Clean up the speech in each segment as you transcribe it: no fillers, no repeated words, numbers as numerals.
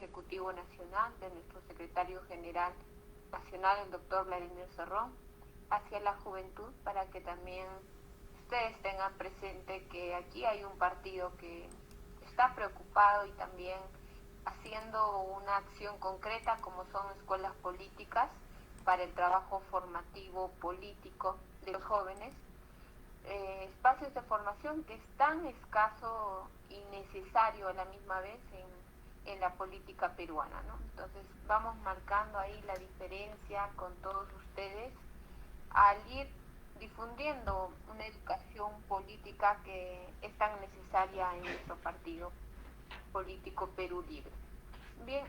Ejecutivo Nacional, de nuestro secretario general nacional, el doctor Vladimir Cerrón, hacia la juventud, para que también ustedes tengan presente que aquí hay un partido que está preocupado y también haciendo una acción concreta como son escuelas políticas para el trabajo formativo político de los jóvenes, espacios de formación que es tan escaso y necesario a la misma vez en la política peruana, ¿no? Entonces vamos marcando ahí la diferencia con todos ustedes al ir difundiendo una educación política que es tan necesaria en nuestro partido político Perú Libre. Bien,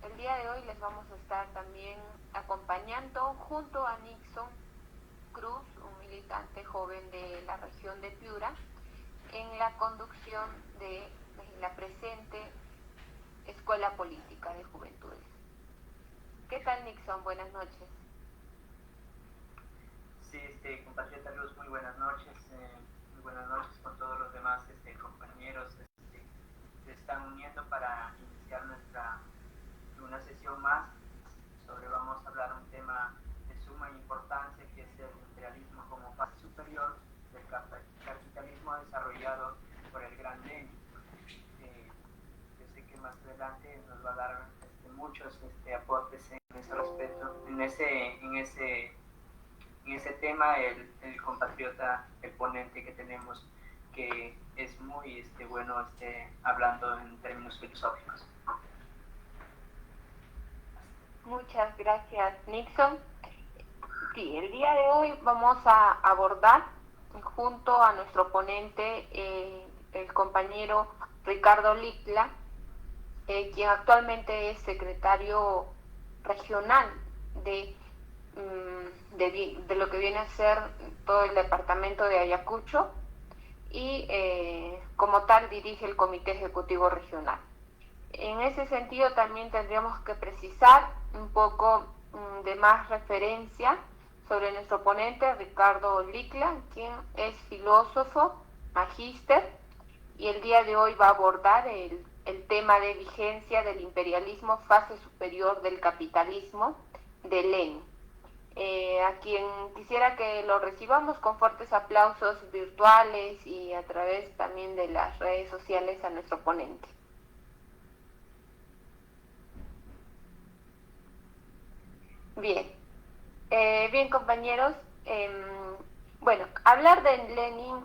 el día de hoy les vamos a estar también acompañando junto a Nixon Cruz, un militante joven de la región de Piura, en la conducción de la presente Escuela Política de Juventudes. ¿Qué tal, Nixon? Buenas noches. Sí, compatriota Luz, muy buenas noches con todos los demás compañeros que se están uniendo para iniciar una sesión más vamos a hablar un tema de suma importancia, que es el imperialismo como fase superior del capitalismo desarrollado por el gran Lenin. Yo sé que más adelante nos va a dar muchos aportes en ese respecto, en ese tema, el compatriota, el ponente que tenemos, que es muy bueno hablando en términos filosóficos. Muchas gracias, Nixon. Sí, el día de hoy vamos a abordar junto a nuestro ponente, el compañero Ricardo Licla, quien actualmente es secretario regional de lo que viene a ser todo el departamento de Ayacucho y como tal dirige el Comité Ejecutivo Regional. En ese sentido también tendríamos que precisar un poco de más referencia sobre nuestro ponente Ricardo Licla, quien es filósofo, magíster, y el día de hoy va a abordar el tema de vigencia del imperialismo, fase superior del capitalismo de Lenin. A quien quisiera que lo recibamos con fuertes aplausos virtuales y a través también de las redes sociales a nuestro ponente. Bien, bien compañeros, bueno, hablar de Lenin,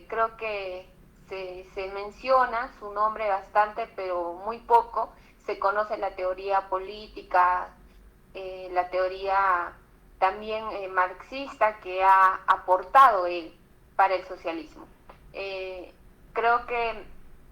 creo que se menciona su nombre bastante, pero muy poco. Se conoce la teoría política, la teoría también marxista que ha aportado él para el socialismo. Creo que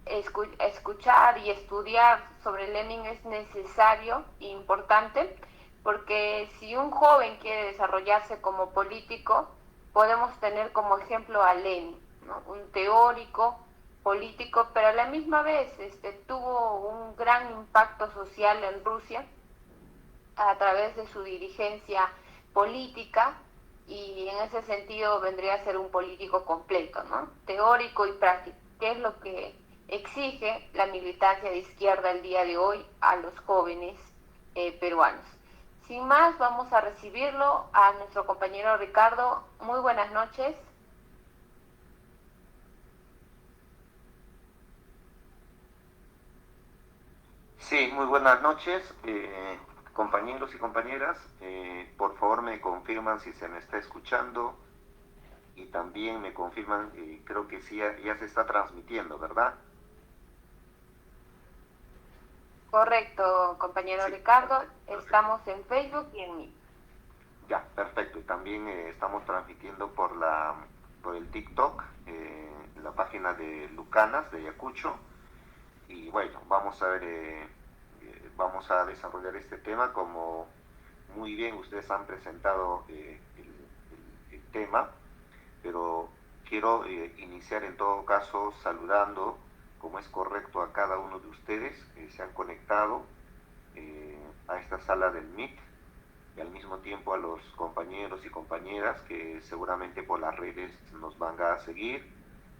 escuchar y estudiar sobre Lenin es necesario e importante, porque si un joven quiere desarrollarse como político, podemos tener como ejemplo a Lenin, ¿no? Un teórico político, pero a la misma vez tuvo un gran impacto social en Rusia a través de su dirigencia política, y en ese sentido vendría a ser un político completo, ¿no? Teórico y práctico, que es lo que exige la militancia de izquierda el día de hoy a los jóvenes peruanos. Sin más, vamos a recibirlo a nuestro compañero Ricardo. Muy buenas noches. Sí, muy buenas noches, compañeros y compañeras. Por favor me confirman si se me está escuchando y también me confirman, creo que sí, ya se está transmitiendo, ¿verdad? Correcto, compañero sí, Ricardo. Perfecto. Estamos en Facebook y en Meet. Ya, perfecto. Y también estamos transmitiendo por el TikTok, la página de Lucanas, de Ayacucho. Y bueno, vamos a ver, vamos a desarrollar este tema como muy bien ustedes han presentado el tema, pero quiero iniciar en todo caso saludando, como es correcto, a cada uno de ustedes que se han conectado a esta sala del Meet, y al mismo tiempo a los compañeros y compañeras que seguramente por las redes nos van a seguir,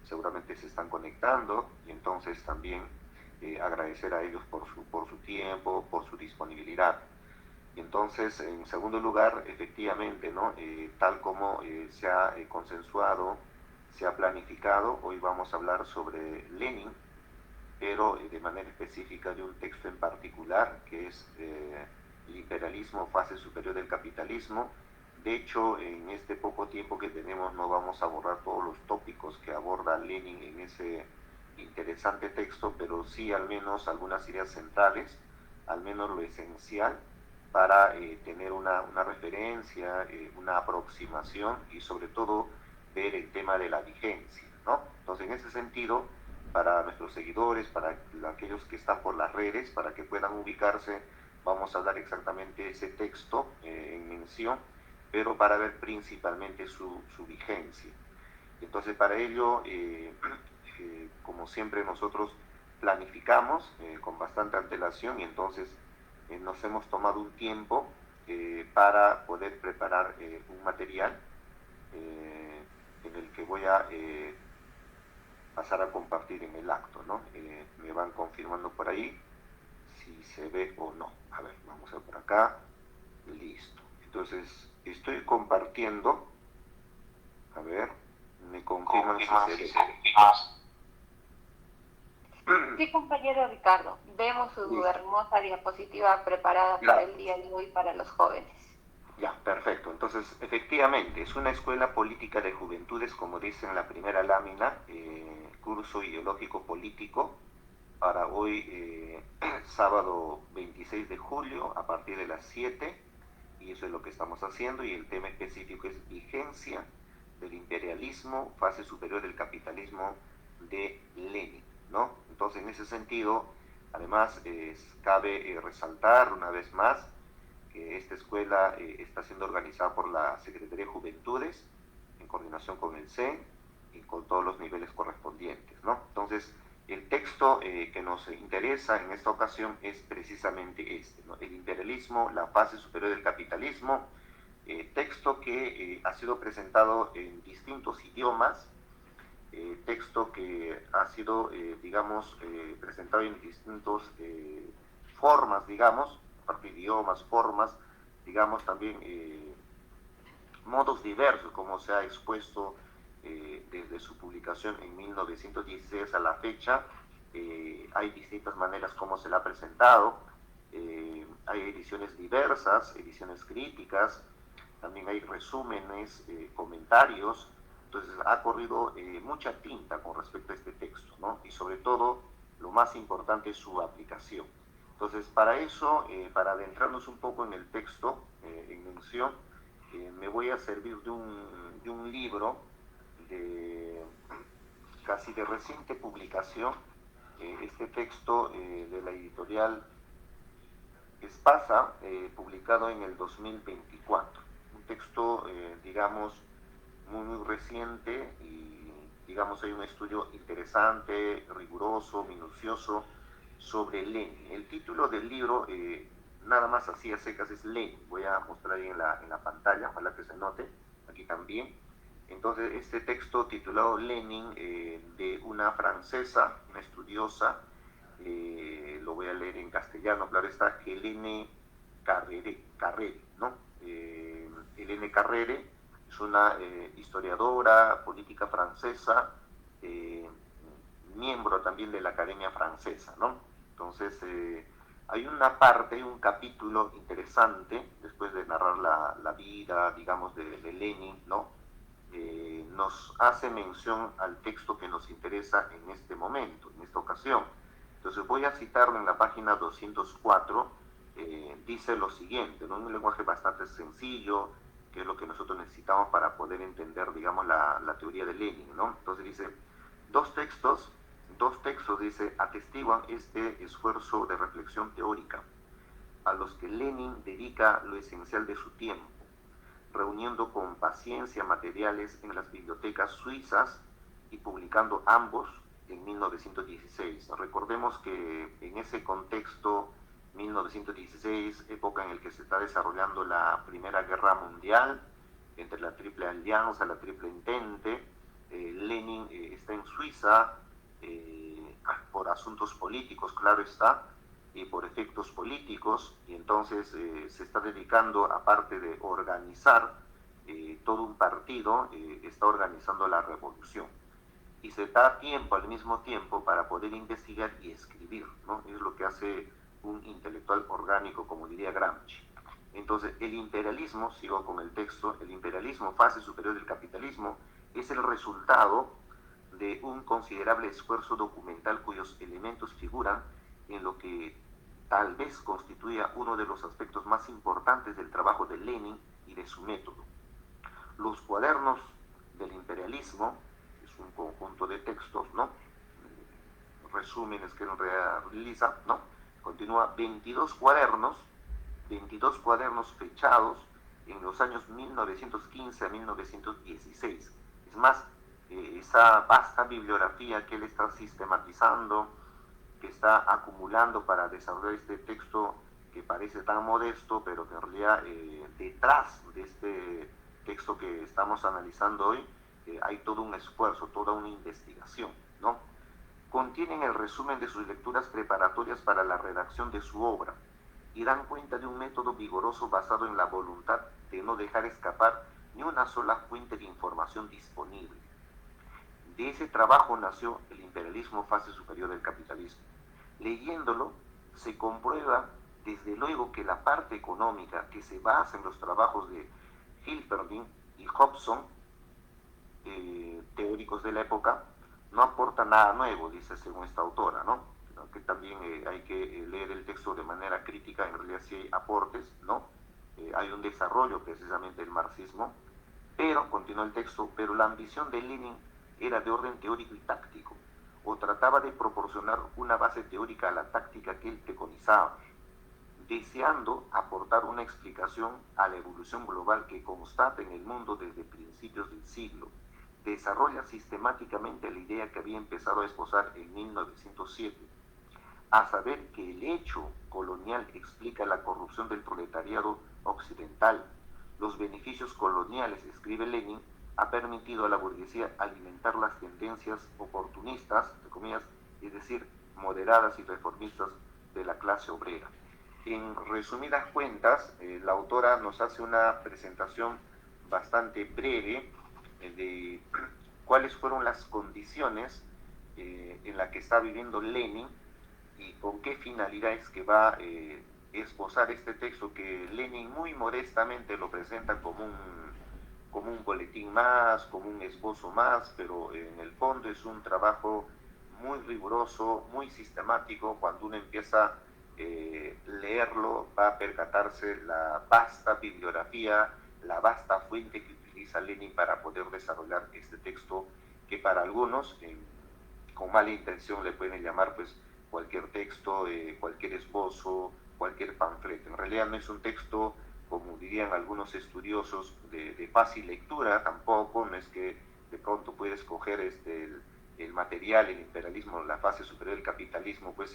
seguramente se están conectando, y entonces también agradecer a ellos por su tiempo, por su disponibilidad. Entonces, en segundo lugar, efectivamente, ¿no? Tal como se ha consensuado, se ha planificado, hoy vamos a hablar sobre Lenin, pero de manera específica de un texto en particular, que es el imperialismo, fase superior del capitalismo. De hecho, en este poco tiempo que tenemos no vamos a abordar todos los tópicos que aborda Lenin en ese interesante texto, pero sí al menos algunas ideas centrales, al menos lo esencial, para tener una referencia, una aproximación y sobre todo ver el tema de la vigencia, ¿no? Entonces, en ese sentido, para nuestros seguidores, para aquellos que están por las redes, para que puedan ubicarse, vamos a dar exactamente ese texto en mención, pero para ver principalmente su vigencia. Entonces, para ello, como siempre nosotros planificamos con bastante antelación y entonces nos hemos tomado un tiempo para poder preparar un material en el que voy a pasar a compartir en el acto, ¿no? Me van confirmando por ahí si se ve o no. A ver, vamos a ver por acá. Listo. Entonces, estoy compartiendo. A ver, me confirman si se ve. Sí, compañero Ricardo, vemos su Listo. hermosa diapositiva preparada para el día de hoy para los jóvenes. Ya, perfecto. Entonces, efectivamente, es una escuela política de juventudes, como dice en la primera lámina, curso ideológico político, para hoy, sábado 26 de julio, a partir de las 7, y eso es lo que estamos haciendo, y el tema específico es vigencia del imperialismo, fase superior del capitalismo de Lenin, ¿no? Entonces, en ese sentido, además, cabe resaltar una vez más que esta escuela está siendo organizada por la Secretaría de Juventudes, en coordinación con el CEN y con todos los niveles correspondientes, ¿no? Entonces, el texto que nos interesa en esta ocasión es precisamente este, ¿no? El imperialismo, la fase superior del capitalismo, texto que ha sido presentado en distintos idiomas, texto que ha sido, digamos, presentado en distintas formas, digamos, aparte de idiomas, formas, digamos, también modos diversos, como se ha expuesto desde su publicación en 1916 a la fecha. Hay distintas maneras como se la ha presentado, hay ediciones diversas, ediciones críticas, también hay resúmenes, comentarios. Entonces ha corrido mucha tinta con respecto a este texto, ¿no? Y sobre todo, lo más importante es su aplicación. Entonces, para eso, para adentrarnos un poco en el texto en mención, me voy a servir de un libro de casi de reciente publicación, este texto de la editorial Espasa, publicado en el 2024. Un texto, digamos, muy reciente y, digamos, hay un estudio interesante, riguroso, minucioso sobre Lenin. El título del libro, nada más así a secas, es Lenin. Voy a mostrar ahí en la pantalla, ojalá que se note, aquí también. Entonces, este texto titulado Lenin, de una francesa, una estudiosa, lo voy a leer en castellano, claro está, Hélène Carrère, ¿no? Hélène Carrère es una historiadora, política francesa, miembro también de la Academia Francesa, ¿no? Entonces, hay una parte, un capítulo interesante, después de narrar la vida, digamos, de Lenin, ¿no? Nos hace mención al texto que nos interesa en este momento, en esta ocasión. Entonces voy a citarlo en la página 204, dice lo siguiente, ¿no? Un lenguaje bastante sencillo, que es lo que nosotros necesitamos para poder entender, digamos, la teoría de Lenin, ¿no? Entonces dice, dos textos, dice, atestiguan este esfuerzo de reflexión teórica, a los que Lenin dedica lo esencial de su tiempo, reuniendo con paciencia materiales en las bibliotecas suizas y publicando ambos en 1916. Recordemos que en ese contexto, 1916, época en la que se está desarrollando la Primera Guerra Mundial, entre la Triple Alianza, la Triple Entente, Lenin está en Suiza por asuntos políticos, claro está, y por efecto aspectos políticos, y entonces se está dedicando, aparte de organizar todo un partido, está organizando la revolución. Y se da tiempo al mismo tiempo para poder investigar y escribir, ¿no? Es lo que hace un intelectual orgánico, como diría Gramsci. Entonces, el imperialismo, sigo con el texto, el imperialismo, fase superior del capitalismo, es el resultado de un considerable esfuerzo documental cuyos elementos figuran en lo que tal vez constituya uno de los aspectos más importantes del trabajo de Lenin y de su método. Los cuadernos del imperialismo, es un conjunto de textos, ¿no? Resúmenes que realiza, ¿no? Continúa 22 cuadernos fechados en los años 1915 a 1916. Es más, esa vasta bibliografía que él está sistematizando, que está acumulando para desarrollar este texto que parece tan modesto, pero que en realidad detrás de este texto que estamos analizando hoy hay todo un esfuerzo, toda una investigación, ¿no? Contienen el resumen de sus lecturas preparatorias para la redacción de su obra y dan cuenta de un método vigoroso basado en la voluntad de no dejar escapar ni una sola fuente de información disponible. De ese trabajo nació el imperialismo, fase superior del capitalismo. Leyéndolo, se comprueba desde luego que la parte económica que se basa en los trabajos de Hilperding y Hobson, teóricos de la época, no aporta nada nuevo, dice según esta autora, ¿no? Que también hay que leer el texto de manera crítica, en realidad sí hay aportes, ¿no? Hay un desarrollo precisamente del marxismo, pero, continúa el texto, pero la ambición de Lenin era de orden teórico y táctico, o trataba de proporcionar una base teórica a la táctica que él preconizaba, deseando aportar una explicación a la evolución global que constata en el mundo desde principios del siglo. Desarrolla sistemáticamente la idea que había empezado a esbozar en 1907, a saber que el hecho colonial explica la corrupción del proletariado occidental. Los beneficios coloniales, escribe Lenin, ha permitido a la burguesía alimentar las tendencias oportunistas, entre comillas, es decir, moderadas y reformistas de la clase obrera. En resumidas cuentas, la autora nos hace una presentación bastante breve de cuáles fueron las condiciones en las que está viviendo Lenin y con qué finalidad es que va a esbozar este texto que Lenin muy modestamente lo presenta como un boletín más, como un esbozo más, pero en el fondo es un trabajo muy riguroso, muy sistemático. Cuando uno empieza a leerlo, va a percatarse la vasta bibliografía, la vasta fuente que utiliza Lenin para poder desarrollar este texto, que para algunos, con mala intención, le pueden llamar pues cualquier texto, cualquier esbozo, cualquier panfleto. En realidad no es un texto, como dirían algunos estudiosos, de fácil lectura, tampoco, no es que de pronto puedes coger el material, el imperialismo, la fase superior del capitalismo, pues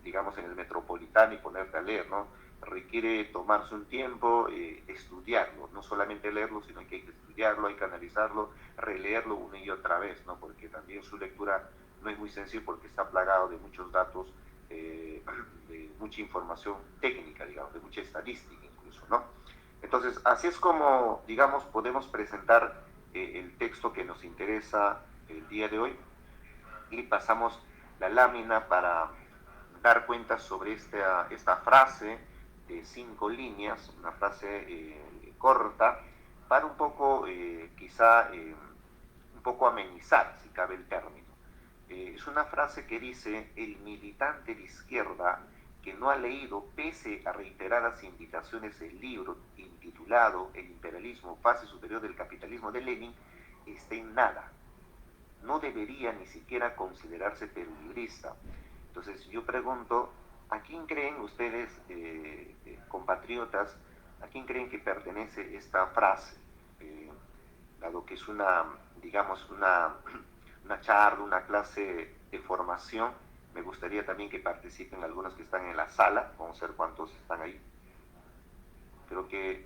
digamos en el Metropolitano y ponerte a leer, ¿no? Requiere tomarse un tiempo, estudiarlo, no solamente leerlo, sino que hay que estudiarlo, hay que analizarlo, releerlo una y otra vez, ¿no? Porque también su lectura no es muy sencilla porque está plagado de muchos datos, de mucha información técnica, digamos, de mucha estadística incluso, ¿no? Entonces, así es como, digamos, podemos presentar el texto que nos interesa el día de hoy, y pasamos la lámina para dar cuenta sobre esta frase de 5 líneas, una frase corta, para un poco, quizá, un poco amenizar, si cabe el término. Es una frase que dice: el militante de izquierda que no ha leído, pese a reiteradas invitaciones, el libro intitulado El imperialismo, fase superior del capitalismo de Lenin, está en nada. No debería ni siquiera considerarse perourista. Entonces yo pregunto, ¿a quién creen ustedes, compatriotas, a quién creen que pertenece esta frase? Dado que es digamos, una charla, una clase de formación, me gustaría también que participen algunos que están en la sala. Vamos a ver cuántos están ahí. Creo que,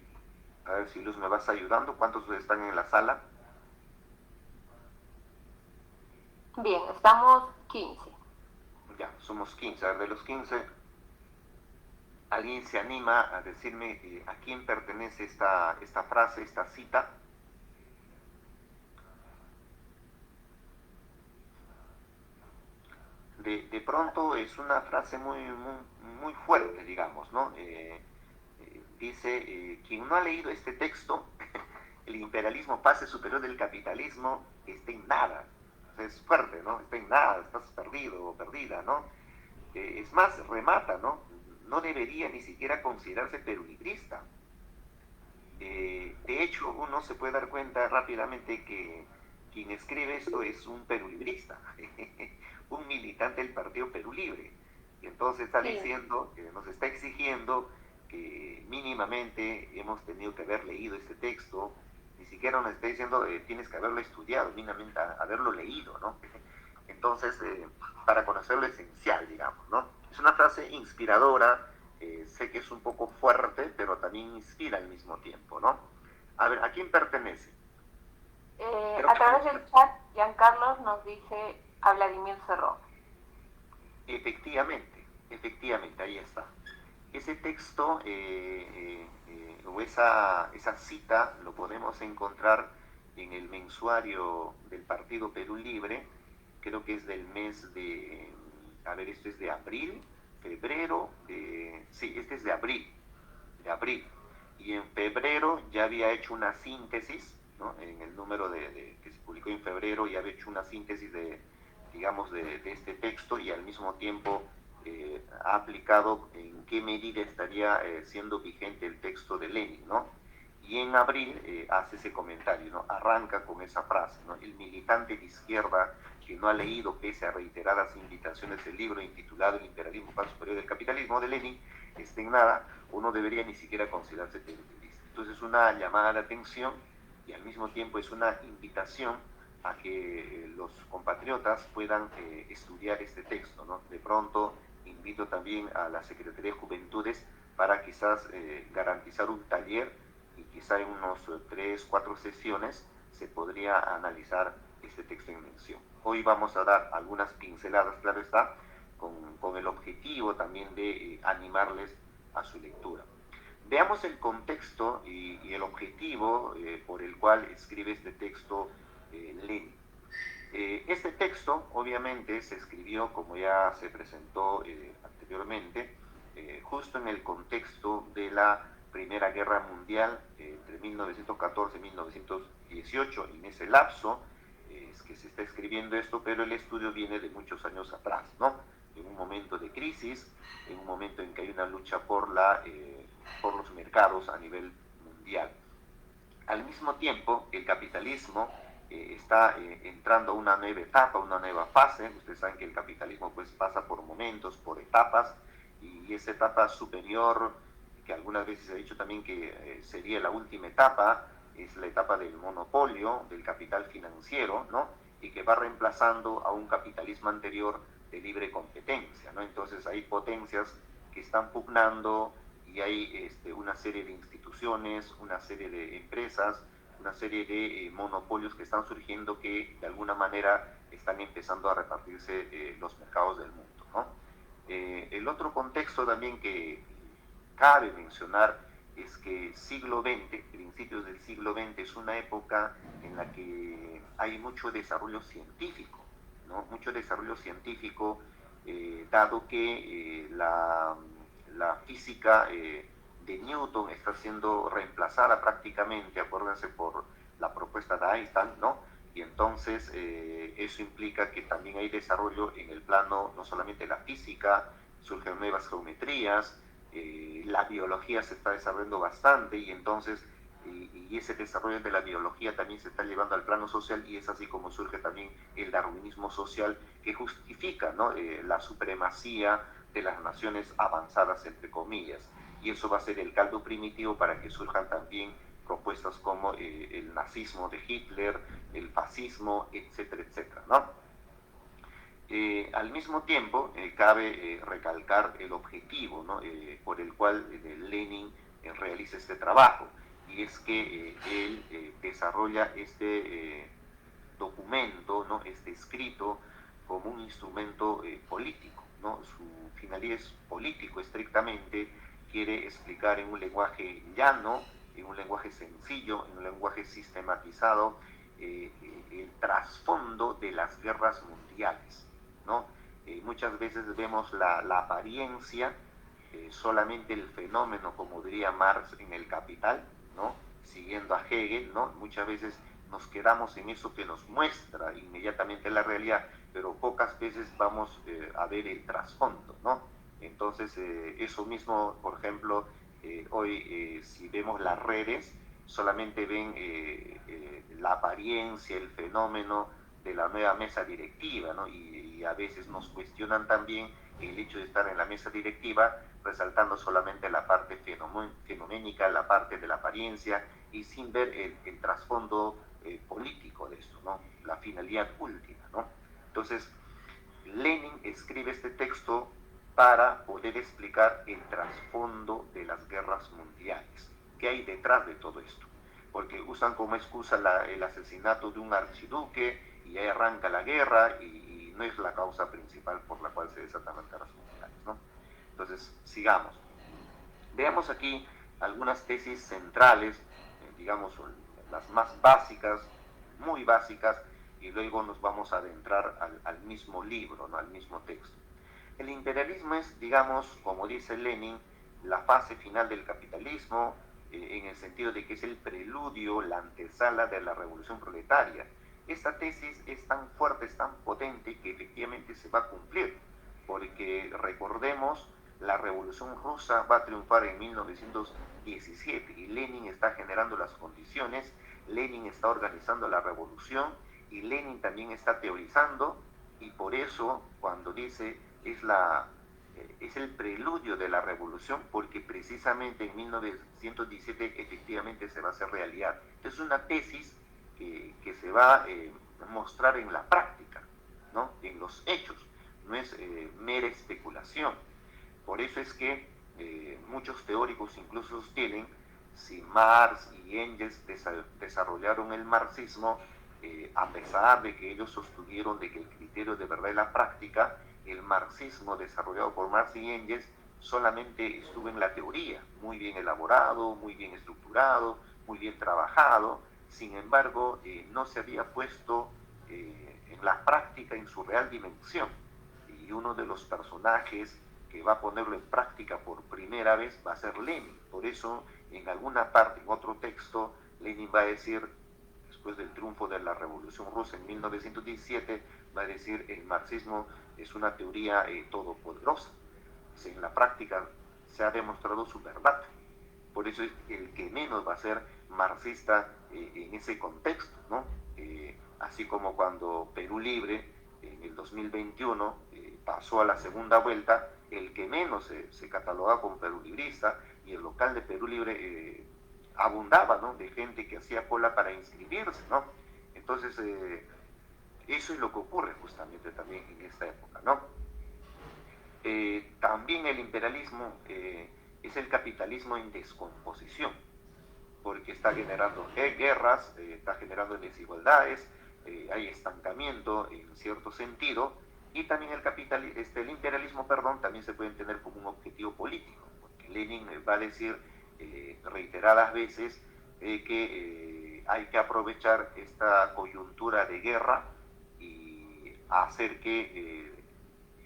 a ver si Luz me vas ayudando, ¿cuántos están en la sala? Bien, estamos 15. Ya, somos 15. A ver, de los 15, ¿Alguien se anima a decirme a quién pertenece esta frase, esta cita? De pronto es una frase muy fuerte, digamos, ¿no? Dice, quien no ha leído este texto, el imperialismo pase superior del capitalismo, está en nada. O sea, es fuerte, ¿no? Está en nada, estás perdido o perdida, ¿no? Es más, remata, ¿no? No debería ni siquiera considerarse perulibrista. De hecho, uno se puede dar cuenta rápidamente que quien escribe esto es un perulibrista, un militante del partido Perú Libre. Y entonces está diciendo, nos está exigiendo que mínimamente hemos tenido que haber leído este texto, ni siquiera nos está diciendo tienes que haberlo estudiado, mínimamente haberlo leído, ¿no? Entonces, para conocer lo esencial, digamos, ¿no? Es una frase inspiradora, sé que es un poco fuerte, pero también inspira al mismo tiempo, ¿no? A ver, ¿a quién pertenece? A través del chat, Giancarlos nos dice a Vladimir Cerrón. Efectivamente, ahí está. Ese texto o esa cita lo podemos encontrar en el mensuario del Partido Perú Libre, creo que es del mes de, a ver, esto es de abril, febrero, sí, este es de abril, y en febrero ya había hecho una síntesis, ¿no? En el número que se publicó en febrero ya había hecho una síntesis digamos, de este texto y al mismo tiempo ha aplicado en qué medida estaría siendo vigente el texto de Lenin, ¿no? Y en abril hace ese comentario, ¿no? Arranca con esa frase, ¿no? El militante de izquierda que no ha leído, pese a reiteradas invitaciones, el libro intitulado El imperialismo paso superior del capitalismo de Lenin, está en nada, o no debería ni siquiera considerarse peruanista. Entonces es una llamada de atención y al mismo tiempo es una invitación a que los compatriotas puedan estudiar este texto, ¿no? De pronto invito también a la Secretaría de Juventudes para quizás garantizar un taller y quizá en unos 3, 4 sesiones se podría analizar este texto en mención. Hoy vamos a dar algunas pinceladas, claro está, con el objetivo también de animarles a su lectura. Veamos el contexto y el objetivo por el cual escribe este texto Lenin. Este texto, obviamente, se escribió, como ya se presentó anteriormente, justo en el contexto de la Primera Guerra Mundial entre 1914 y 1918. En ese lapso es que se está escribiendo esto, pero el estudio viene de muchos años atrás, ¿no? En un momento de crisis, en un momento en que hay una lucha por los mercados a nivel mundial. Al mismo tiempo, el capitalismo está entrando a una nueva etapa, una nueva fase. Ustedes saben que el capitalismo pues pasa por momentos, por etapas, y esa etapa superior, que algunas veces se ha dicho también que sería la última etapa, es la etapa del monopolio, del capital financiero, ¿no? Y que va reemplazando a un capitalismo anterior de libre competencia, ¿no? Entonces hay potencias que están pugnando y hay una serie de instituciones, una serie de empresas, una serie de monopolios que están surgiendo que de alguna manera están empezando a repartirse los mercados del mundo, ¿no? El otro contexto también que cabe mencionar es que siglo XX, principios del siglo XX, es una época en la que hay mucho desarrollo científico, ¿no? Mucho desarrollo científico, dado que la física de Newton está siendo reemplazada prácticamente, acuérdense, por la propuesta de Einstein, ¿no? Y entonces eso implica que también hay desarrollo en el plano no solamente de la física, surgen nuevas geometrías, la biología se está desarrollando bastante y entonces y ese desarrollo de la biología también se está llevando al plano social y es así como surge también el darwinismo social que justifica, ¿no? La supremacía de las naciones avanzadas, entre comillas, y eso va a ser el caldo primitivo para que surjan también propuestas como el nazismo de Hitler, el fascismo, etcétera, etcétera, ¿no? Al mismo tiempo, cabe recalcar el objetivo, ¿no? Por el cual Lenin realiza este trabajo, y es que él desarrolla este documento, ¿no? Este escrito, como un instrumento político, ¿no? Su finalidad es político estrictamente, quiere explicar en un lenguaje llano, en un lenguaje sencillo, en un lenguaje sistematizado, el trasfondo de las guerras mundiales, ¿no? Muchas veces vemos la apariencia, solamente el fenómeno, como diría Marx en El Capital, ¿no? Siguiendo a Hegel, ¿no? Muchas veces nos quedamos en eso que nos muestra inmediatamente la realidad, pero pocas veces vamos a ver el trasfondo, ¿no? Entonces, eso mismo, por ejemplo, hoy si vemos las redes, solamente ven la apariencia, el fenómeno de la nueva mesa directiva, ¿no? Y a veces nos cuestionan también el hecho de estar en la mesa directiva, resaltando solamente la parte fenoménica, la parte de la apariencia, y sin ver el trasfondo político de esto, ¿no? La finalidad última, ¿no? Entonces, Lenin escribe este texto para poder explicar el trasfondo de las guerras mundiales. ¿Qué hay detrás de todo esto? Porque usan como excusa el asesinato de un archiduque y ahí arranca la guerra y no es la causa principal por la cual se desatan las guerras mundiales, ¿no? Entonces, sigamos. Veamos aquí algunas tesis centrales, digamos, las más básicas, muy básicas, y luego nos vamos a adentrar al mismo libro, ¿no? Al mismo texto. El imperialismo es, digamos, como dice Lenin, la fase final del capitalismo, en el sentido de que es el preludio, la antesala de la revolución proletaria. Esta tesis es tan fuerte, es tan potente, que efectivamente se va a cumplir, porque recordemos, la revolución rusa va a triunfar en 1917 y Lenin está generando las condiciones, Lenin está organizando la revolución y Lenin también está teorizando, y por eso cuando dice es el preludio de la revolución, porque precisamente en 1917 efectivamente se va a hacer realidad. Es una tesis que se va a mostrar en la práctica, ¿no? En los hechos, no es mera especulación. Por eso es que muchos teóricos incluso sostienen, si Marx y Engels desarrollaron el marxismo, a pesar de que ellos sostuvieron de que el criterio de verdad es la práctica, el marxismo desarrollado por Marx y Engels solamente estuvo en la teoría, muy bien elaborado, muy bien estructurado, muy bien trabajado, sin embargo no se había puesto en la práctica en su real dimensión. Y uno de los personajes que va a ponerlo en práctica por primera vez va a ser Lenin. Por eso, en alguna parte, en otro texto, Lenin va a decir, después del triunfo de la Revolución Rusa en 1917, va a decir, el marxismo es una teoría todopoderosa. En la práctica se ha demostrado su verdad. Por eso es el que menos va a ser marxista en ese contexto, ¿no? Así como cuando Perú Libre en el 2021 pasó a la segunda vuelta, el que menos se catalogaba como perulibrista, y el local de Perú Libre abundaba, ¿no? De gente que hacía cola para inscribirse, ¿no? Entonces, eso es lo que ocurre justamente también en esta época, ¿no? También el imperialismo es el capitalismo en descomposición, porque está generando guerras, está generando desigualdades, hay estancamiento en cierto sentido, y también el imperialismo, también se puede entender como un objetivo político, porque Lenin va a decir reiteradas veces que hay que aprovechar esta coyuntura de guerra y hacer que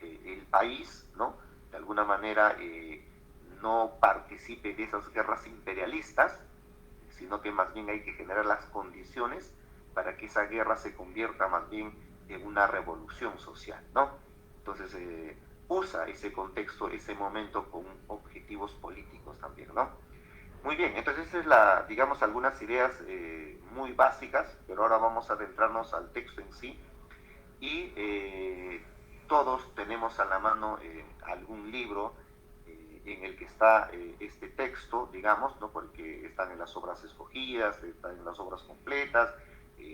el país, ¿no? De alguna manera no participe de esas guerras imperialistas, sino que más bien hay que generar las condiciones para que esa guerra se convierta más bien en una revolución social, ¿no? Entonces usa ese contexto, ese momento con objetivos políticos también, ¿no? Muy bien, entonces esa es digamos, algunas ideas muy básicas, pero ahora vamos a adentrarnos al texto en sí, y todos tenemos a la mano algún libro en el que está este texto, digamos, ¿no? Porque están en las obras escogidas, están en las obras completas,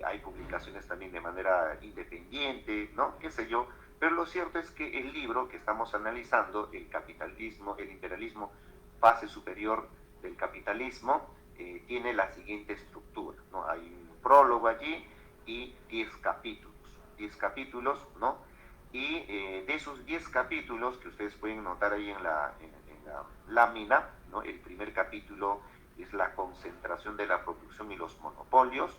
hay publicaciones también de manera independiente, ¿no? Qué sé yo, pero lo cierto es que el libro que estamos analizando, El capitalismo, el imperialismo, fase superior del capitalismo, tiene la siguiente estructura, ¿no? Hay un prólogo allí y 10 capítulos, ¿no? Y de esos 10 capítulos que ustedes pueden notar ahí en la lámina, ¿no? El primer capítulo es la concentración de la producción y los monopolios.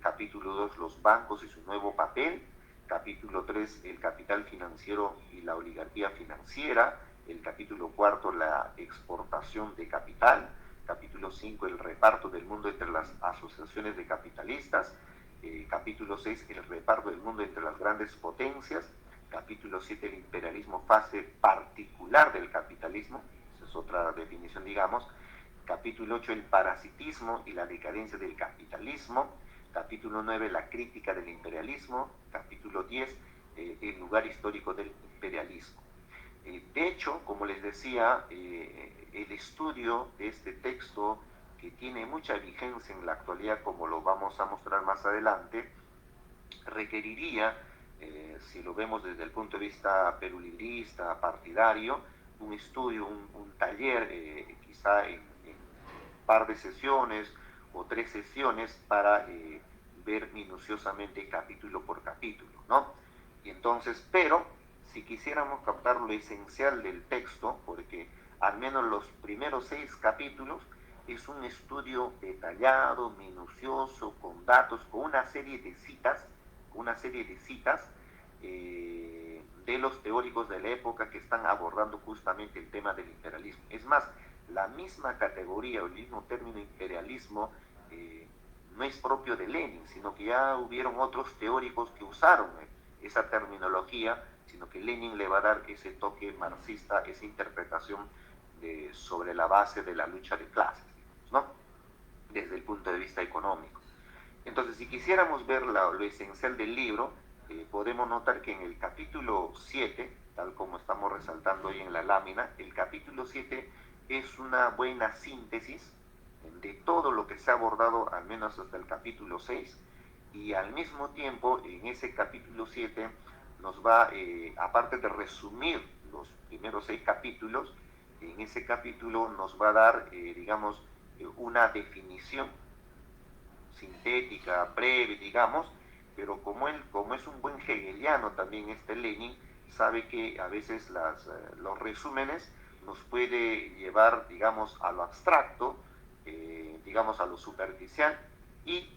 Capítulo 2, los bancos y su nuevo papel. Capítulo 3, el capital financiero y la oligarquía financiera. El capítulo 4, la exportación de capital. Capítulo 5, el reparto del mundo entre las asociaciones de capitalistas. Capítulo 6, el reparto del mundo entre las grandes potencias. Capítulo 7, el imperialismo, fase particular del capitalismo. Esa es otra definición, digamos. Capítulo 8, el parasitismo y la decadencia del capitalismo. Capítulo 9, la crítica del imperialismo. Capítulo 10, el lugar histórico del imperialismo. De hecho, como les decía, el estudio de este texto, que tiene mucha vigencia en la actualidad, como lo vamos a mostrar más adelante, requeriría, si lo vemos desde el punto de vista perulibrista, partidario, un estudio, un taller, quizá en par de sesiones o 3 sesiones para ver minuciosamente capítulo por capítulo, ¿no? Y entonces, pero si quisiéramos captar lo esencial del texto, porque al menos los primeros 6 capítulos es un estudio detallado, minucioso, con datos, con una serie de citas, de los teóricos de la época que están abordando justamente el tema del imperialismo. Es más, la misma categoría o el mismo término imperialismo no es propio de Lenin, sino que ya hubieron otros teóricos que usaron esa terminología, sino que Lenin le va a dar ese toque marxista, esa interpretación sobre la base de la lucha de clases, ¿no? Desde el punto de vista económico. Entonces, si quisiéramos ver lo esencial del libro, podemos notar que en el capítulo 7, tal como estamos resaltando hoy en la lámina, el capítulo 7 es una buena síntesis de todo lo que se ha abordado, al menos hasta el capítulo 6, y al mismo tiempo, en ese capítulo 7, nos va, aparte de resumir los primeros 6 capítulos, en ese capítulo nos va a dar, digamos, una definición sintética, breve, digamos, pero como es un buen hegeliano también Lenin, sabe que a veces los resúmenes nos puede llevar, digamos, a lo abstracto, digamos, a lo superficial, y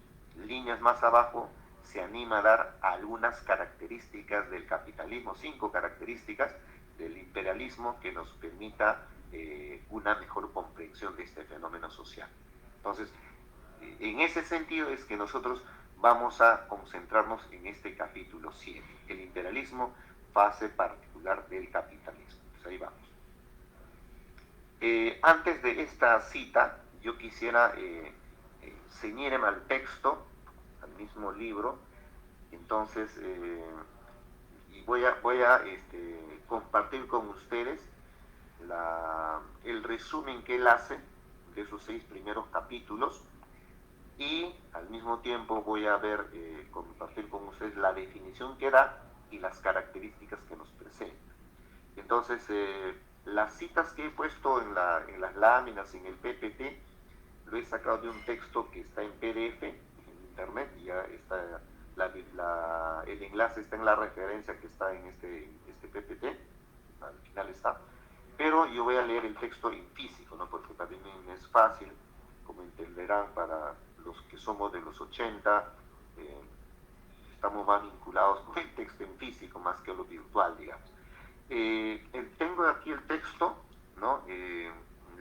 líneas más abajo se anima a dar algunas características del capitalismo, 5 características del imperialismo que nos permita una mejor comprensión de este fenómeno social. Entonces, en ese sentido es que nosotros vamos a concentrarnos en este capítulo 7, el imperialismo, fase particular del capitalismo. Pues ahí vamos. Antes de esta cita, yo quisiera ceñirme al texto, al mismo libro, entonces, y voy a compartir con ustedes el resumen que él hace de esos 6 primeros capítulos, y al mismo tiempo voy a compartir con ustedes la definición que da y las características que nos presenta. Entonces, las citas que he puesto en las láminas, en el PPT, lo he sacado de un texto que está en PDF, en internet, y ya está, el enlace está en la referencia que está en este PPT, al final está, pero yo voy a leer el texto en físico, ¿no? Porque también es fácil, como entenderán, para los que somos de los 80, estamos más vinculados con el texto en físico más que lo virtual, digamos. Tengo aquí el texto, ¿no?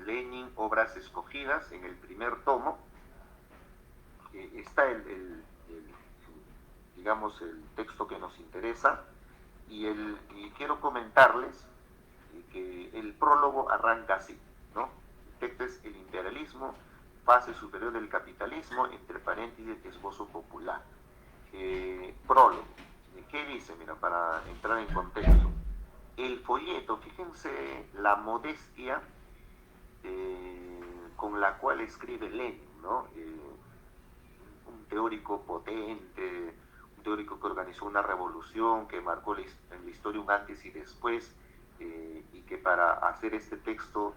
Lenin, obras escogidas, en el primer tomo. Está digamos, el texto que nos interesa, y quiero comentarles que el prólogo arranca así, ¿no? El texto es el imperialismo, fase superior del capitalismo, entre paréntesis, esbozo popular. Prólogo. ¿Qué dice? Mira, para entrar en contexto. El folleto, fíjense la modestia con la cual escribe Lenin, ¿no? Un teórico potente, un teórico que organizó una revolución, que marcó en la historia un antes y después, y que para hacer este texto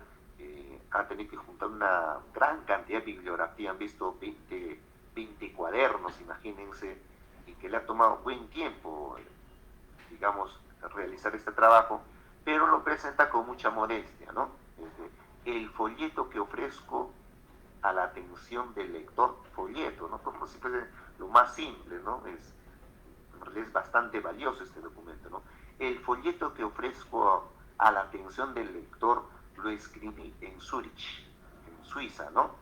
ha tenido que juntar una gran cantidad de bibliografía. Han visto 20 cuadernos, imagínense, y que le ha tomado buen tiempo, digamos, realizar este trabajo, pero lo presenta con mucha modestia, ¿no? El folleto a la atención del lector folleto, ¿no? Como si fuese lo más simple, ¿no? En realidad es bastante valioso este documento, ¿no? El folleto que ofrezco a la atención del lector lo escribí en Zurich, en Suiza, ¿no?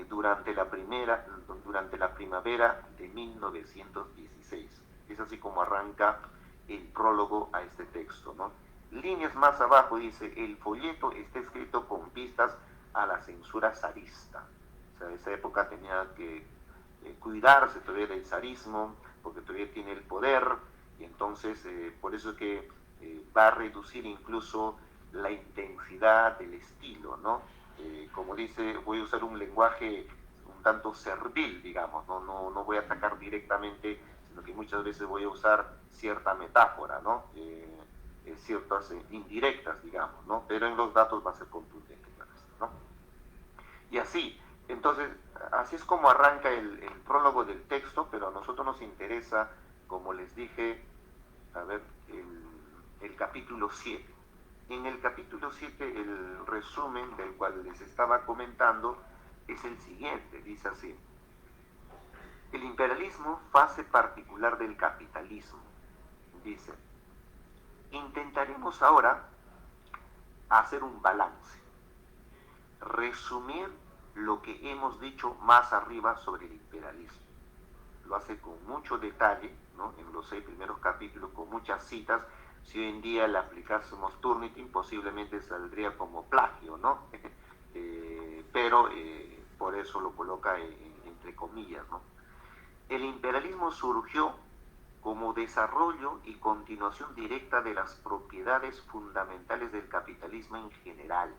Durante la primavera de 1916. Es así como arranca el prólogo a este texto, ¿no? Líneas más abajo dice: el folleto está escrito con vistas a la censura zarista. O sea, en esa época tenía que cuidarse todavía del zarismo, porque todavía tiene el poder, y entonces por eso es que va a reducir incluso la intensidad del estilo, ¿no? Como dice, voy a usar un lenguaje un tanto servil, digamos, no voy a atacar directamente, sino que muchas veces voy a usar cierta metáfora, ¿no? Ciertas indirectas, digamos, ¿no? Pero en los datos va a ser contundente, ¿no? Y así, entonces, así es como arranca el prólogo del texto, pero a nosotros nos interesa, como les dije, a ver, el capítulo 7. En el capítulo 7, el resumen del cual les estaba comentando es el siguiente, dice así: el imperialismo, fase particular del capitalismo. Dice: intentaremos ahora hacer un balance, resumir lo que hemos dicho más arriba sobre el imperialismo. Lo hace con mucho detalle, ¿no? En los 6 primeros capítulos, con muchas citas. Si hoy en día le aplicásemos Turnitin, posiblemente saldría como plagio, ¿no? Pero por eso lo coloca entre comillas, ¿no? El imperialismo surgió como desarrollo y continuación directa de las propiedades fundamentales del capitalismo en general.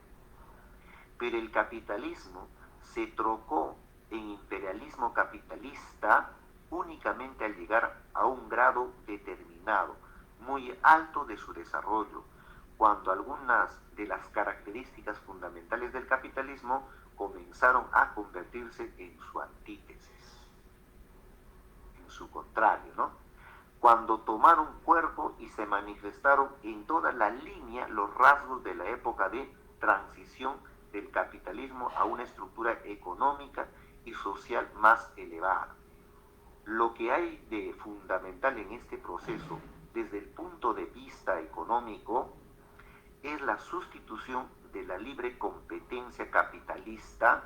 Pero el capitalismo se trocó en imperialismo capitalista únicamente al llegar a un grado determinado, muy alto de su desarrollo, cuando algunas de las características fundamentales del capitalismo comenzaron a convertirse en su antítesis, en su contrario, ¿no? Cuando tomaron cuerpo y se manifestaron en toda la línea los rasgos de la época de transición del capitalismo a una estructura económica y social más elevada. Lo que hay de fundamental en este proceso, desde el punto de vista económico, es la sustitución de la libre competencia capitalista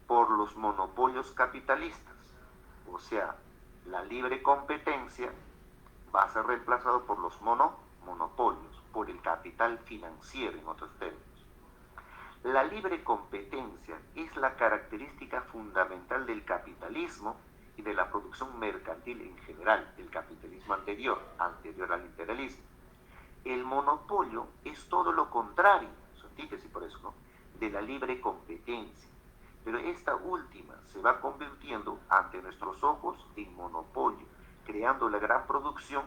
por los monopolios capitalistas. O sea, la libre competencia va a ser reemplazado por los monopolios, por el capital financiero, en otros términos. La libre competencia es la característica fundamental del capitalismo y de la producción mercantil en general, del capitalismo anterior al imperialismo. El monopolio es todo lo contrario, su antítesis por eso, ¿no?, de la libre competencia. Pero esta última se va convirtiendo ante nuestros ojos en monopolio, creando la gran producción,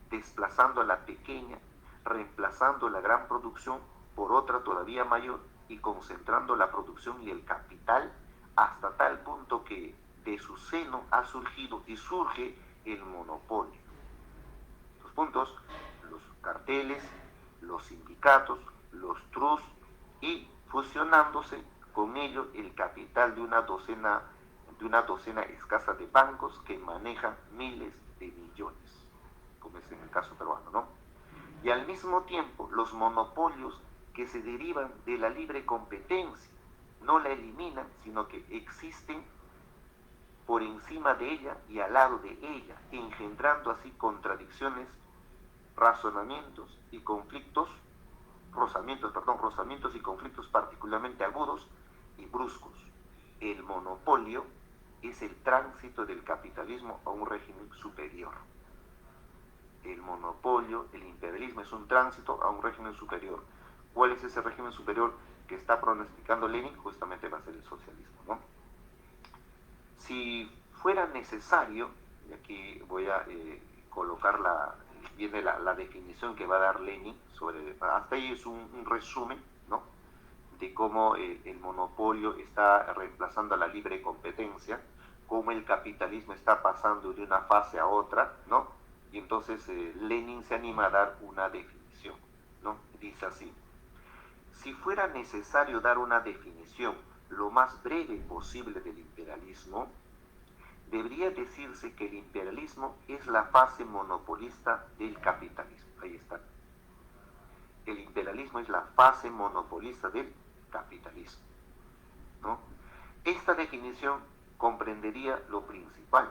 desplazando a la pequeña, reemplazando la gran producción por otra todavía mayor y concentrando la producción y el capital hasta tal punto que de su seno ha surgido y surge el monopolio. Los puntos: los carteles, los sindicatos, los trusts y fusionándose con ello el capital de una docena escasa de bancos que manejan miles de millones, como es en el caso peruano, ¿no? Y al mismo tiempo los monopolios que se derivan de la libre competencia no la eliminan, sino que existen por encima de ella y al lado de ella, engendrando así contradicciones, rozamientos y conflictos particularmente agudos y bruscos. El monopolio es el tránsito del capitalismo a un régimen superior. El monopolio, el imperialismo, es un tránsito a un régimen superior. ¿Cuál es ese régimen superior que está pronosticando Lenin? Justamente va a ser el socialismo, ¿no? Si fuera necesario, y aquí voy a colocar viene la definición que va a dar Lenin sobre, hasta ahí es un resumen, ¿no?, de cómo el monopolio está reemplazando a la libre competencia, cómo el capitalismo está pasando de una fase a otra, ¿no? Y entonces Lenin se anima a dar una definición, ¿no? Dice así: si fuera necesario dar una definición, lo más breve posible del imperialismo, debería decirse que el imperialismo es la fase monopolista del capitalismo. Ahí está. El imperialismo es la fase monopolista del capitalismo, ¿no? Esta definición comprendería lo principal,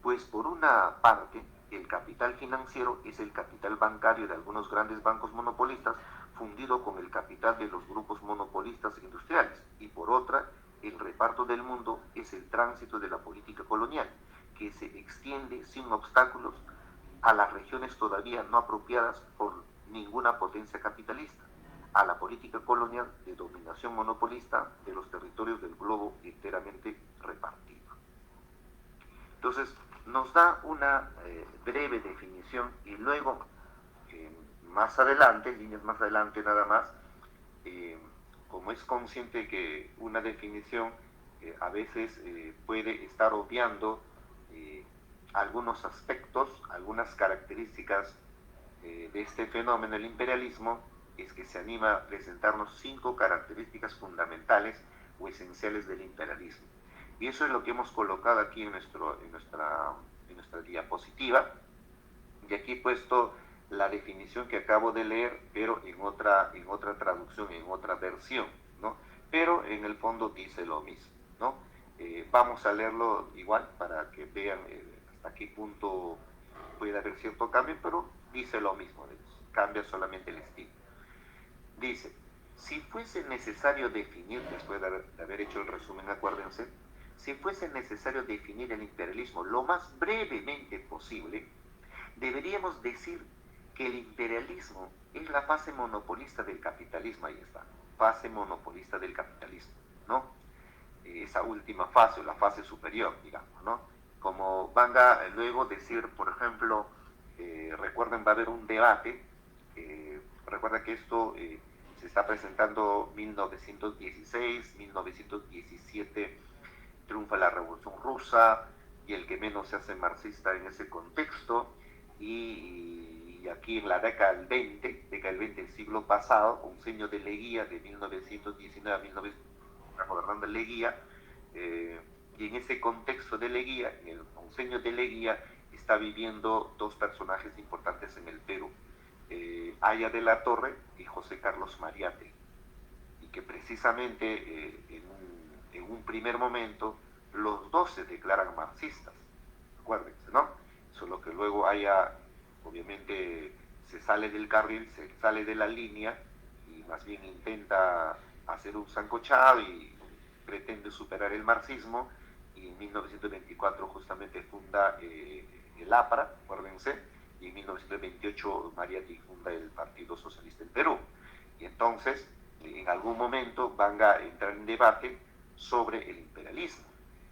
pues por una parte, el capital financiero es el capital bancario de algunos grandes bancos monopolistas fundido con el capital de los grupos monopolistas industriales, y por otra, el reparto del mundo es el tránsito de la política colonial, que se extiende sin obstáculos a las regiones todavía no apropiadas por ninguna potencia capitalista, a la política colonial de dominación monopolista de los territorios del globo enteramente repartido. Entonces, nos da una breve definición y luego, más adelante, líneas más adelante nada más, como es consciente que una definición a veces puede estar obviando algunos aspectos, algunas características de este fenómeno, el imperialismo, es que se anima a presentarnos 5 características fundamentales o esenciales del imperialismo. Y eso es lo que hemos colocado aquí en nuestra diapositiva. Y aquí he puesto la definición que acabo de leer, pero en otra traducción, en otra versión, ¿no? Pero en el fondo dice lo mismo, ¿no? Vamos a leerlo igual para que vean hasta qué punto puede haber cierto cambio, pero dice lo mismo, cambia solamente el estilo. Dice, si fuese necesario definir, después de haber hecho el resumen, acuérdense, si fuese necesario definir el imperialismo lo más brevemente posible, deberíamos decir que el imperialismo es la fase monopolista del capitalismo. Ahí está, fase monopolista del capitalismo, ¿no? Esa última fase, o la fase superior, digamos, ¿no? Como van a luego decir, por ejemplo, recuerden, va a haber un debate, recuerda que esto se está presentando 1916, 1917, triunfa la Revolución Rusa, y el que menos se hace marxista en ese contexto, y aquí en la década del 20 del siglo pasado, un señor de Leguía de 1919 a 1900, gobernando Leguía, y en ese contexto de Leguía, en el Consejo de Leguía, está viviendo 2 personajes importantes en el Perú, Aya de la Torre y José Carlos Mariátegui, y que precisamente en un primer momento los 2 se declaran marxistas, acuérdense, ¿no? Solo que luego Aya obviamente se sale del carril, se sale de la línea y más bien intenta hacer un sancochado y pretende superar el marxismo, y en 1924 justamente funda el APRA, acuérdense, y en 1928 Mariátegui funda el Partido Socialista del Perú. Y entonces, en algún momento van a entrar en debate sobre el imperialismo,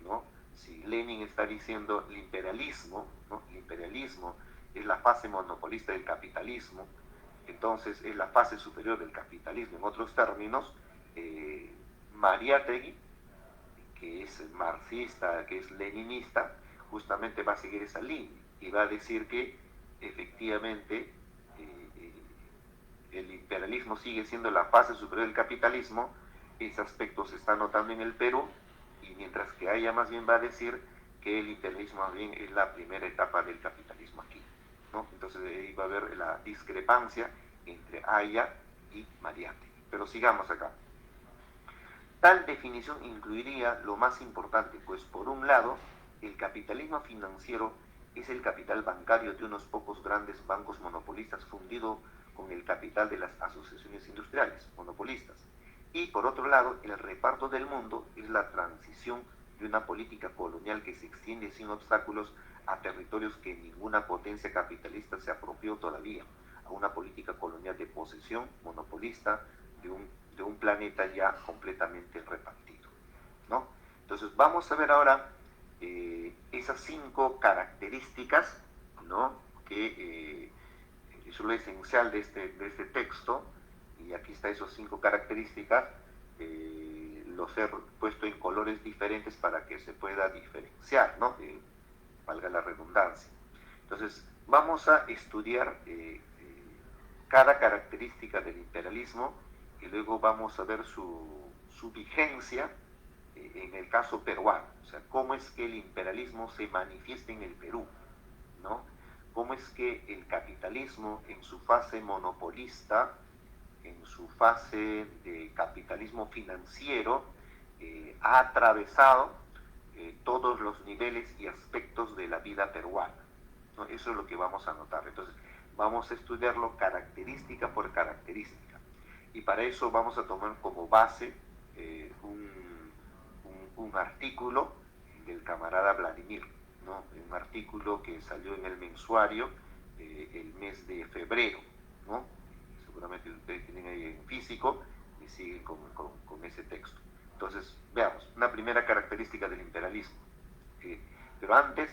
¿no? Si Lenin está diciendo el imperialismo, ¿no? El imperialismo es la fase monopolista del capitalismo, entonces es la fase superior del capitalismo. En otros términos, Mariátegui, que es marxista, que es leninista, justamente va a seguir esa línea y va a decir que efectivamente el imperialismo sigue siendo la fase superior del capitalismo. Ese aspecto se está notando en el Perú, y mientras que Aya más bien va a decir que el imperialismo más bien es la primera etapa del capitalismo aquí, ¿no? Entonces ahí va a haber la discrepancia entre Aya y Mariátegui. Pero sigamos acá. Tal definición incluiría lo más importante, pues por un lado, el capitalismo financiero es el capital bancario de unos pocos grandes bancos monopolistas fundido con el capital de las asociaciones industriales monopolistas. Y por otro lado, el reparto del mundo es la transición de una política colonial que se extiende sin obstáculos a territorios que ninguna potencia capitalista se apropió todavía, a una política colonial de posesión monopolista de un planeta ya completamente repartido, ¿no? Entonces vamos a ver ahora esas 5 características, ¿no? Que es lo esencial de este texto, y aquí está esos 5 características, los he puesto en colores diferentes para que se pueda diferenciar, ¿no? Valga la redundancia. Entonces vamos a estudiar cada característica del imperialismo, y luego vamos a ver su su vigencia en el caso peruano, o sea, cómo es que el imperialismo se manifiesta en el Perú, ¿no? Cómo es que el capitalismo en su fase monopolista, en su fase de capitalismo financiero, ha atravesado todos los niveles y aspectos de la vida peruana, ¿no? Eso es lo que vamos a notar. Entonces, vamos a estudiarlo característica por característica. Y para eso vamos a tomar como base un artículo del camarada Vladimir, ¿no? Un artículo que salió en el mensuario el mes de febrero, ¿no? Seguramente ustedes tienen ahí en físico y siguen con ese texto. Entonces, veamos, una primera característica del imperialismo. Pero antes,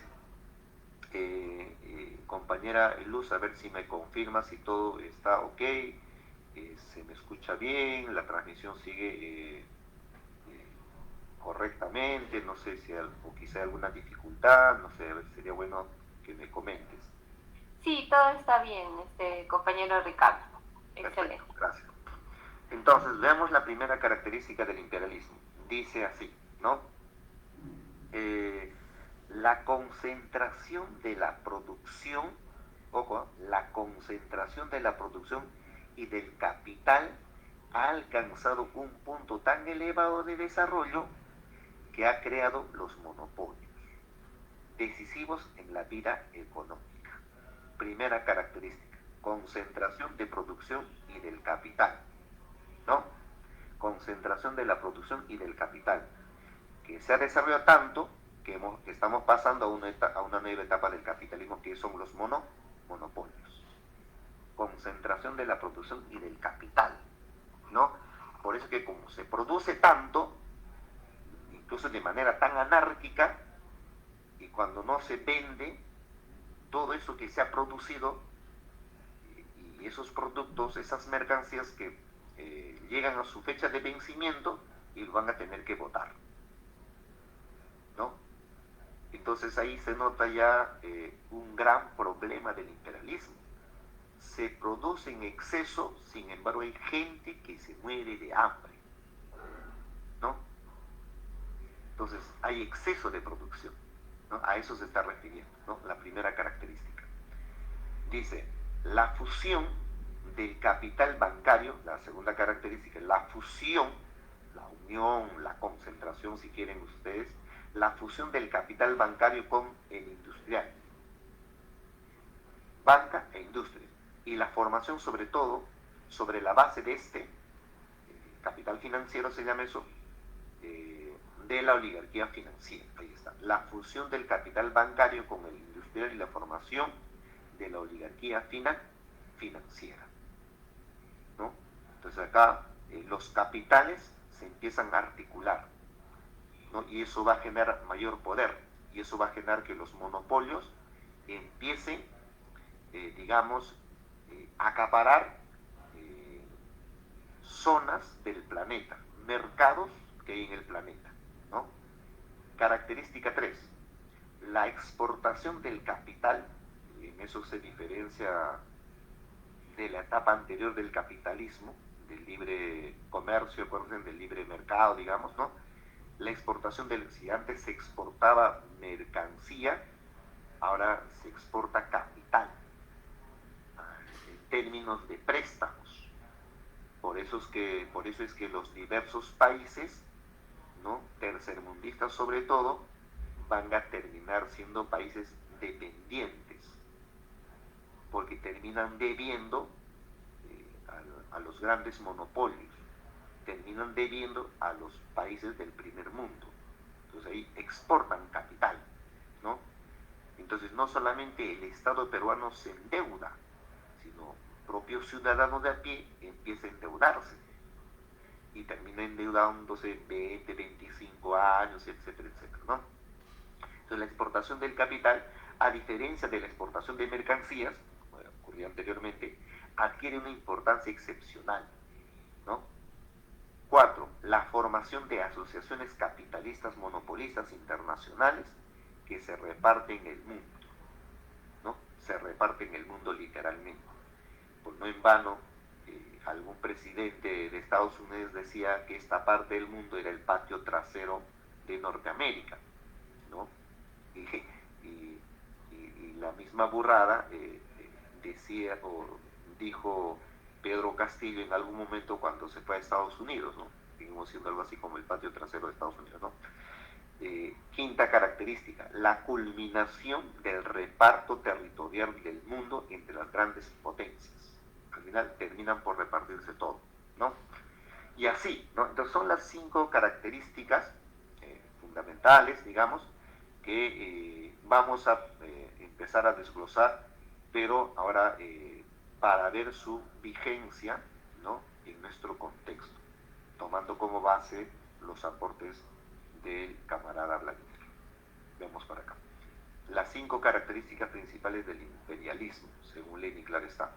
compañera Luz, a ver si me confirma si todo está ok, se me escucha bien, la transmisión sigue correctamente, no sé si o quizá alguna dificultad, no sé, a ver, sería bueno que me comentes. Sí, todo está bien, compañero Ricardo. Perfecto, Excelente. gracias. Entonces, veamos la primera característica del imperialismo. Dice así, ¿no? La concentración de la producción, ojo, la concentración de la producción y del capital ha alcanzado un punto tan elevado de desarrollo que ha creado los monopolios, decisivos en la vida económica. Primera característica, concentración de producción y del capital, ¿no? Concentración de la producción y del capital, que se ha desarrollado tanto que estamos pasando a una nueva etapa del capitalismo, que son los monopolios. Concentración de la producción y del capital, ¿no? Por eso que como se produce tanto, incluso de manera tan anárquica, y cuando no se vende todo eso que se ha producido, y esos productos, esas mercancías que llegan a su fecha de vencimiento y lo van a tener que botar, ¿no? Entonces ahí se nota ya un gran problema del imperialismo. Se produce en exceso, sin embargo hay gente que se muere de hambre, ¿no? Entonces hay exceso de producción, ¿no? A eso se está refiriendo, ¿no? La primera característica. Dice, la fusión del capital bancario, la segunda característica, la fusión, la unión, la concentración, si quieren ustedes, la fusión del capital bancario con el industrial. Banca e industria. Y la formación, sobre todo, sobre la base de capital financiero, se llama eso, de la oligarquía financiera. Ahí está. La fusión del capital bancario con el industrial y la formación de la oligarquía financiera, ¿no? Entonces acá los capitales se empiezan a articular, ¿no? Y eso va a generar mayor poder, y eso va a generar que los monopolios empiecen, digamos, a acaparar zonas del planeta, mercados que hay en el planeta, ¿no? Característica 3, la exportación del capital. En eso se diferencia de la etapa anterior del capitalismo, del libre comercio, del libre mercado, digamos, ¿no? La exportación si antes se exportaba mercancía, ahora se exporta capital, en términos de préstamos. Por eso es que los diversos países, ¿no? Tercermundistas sobre todo, van a terminar siendo países dependientes, porque terminan debiendo a los grandes monopolios, terminan debiendo a los países del primer mundo. Entonces ahí exportan capital, ¿no? Entonces no solamente el Estado peruano se endeuda, sino el propio ciudadano de a pie empieza a endeudarse y termina endeudándose 20, 25 años, etcétera, etcétera, ¿no? Entonces la exportación del capital, a diferencia de la exportación de mercancías, como ocurrió anteriormente, adquiere una importancia excepcional, ¿no? 4. La formación de asociaciones capitalistas monopolistas internacionales que se reparten el mundo, ¿no? Se reparten el mundo literalmente. Pues no en vano, algún presidente de Estados Unidos decía que esta parte del mundo era el patio trasero de Norteamérica, ¿no? Y, y la misma burrada decía o dijo Pedro Castillo en algún momento cuando se fue a Estados Unidos, ¿no? Seguimos siendo algo así como el patio trasero de Estados Unidos, ¿no? Quinta característica, la culminación del reparto territorial del mundo entre las grandes potencias. Al final terminan por repartirse todo, ¿no? Y así, ¿no? Entonces son las 5 características fundamentales, digamos, que vamos a empezar a desglosar, pero ahora para ver su vigencia, ¿no? En nuestro contexto, tomando como base los aportes del camarada Vladimir. Vemos para acá. Las 5 características principales del imperialismo, según Lenin, claro está.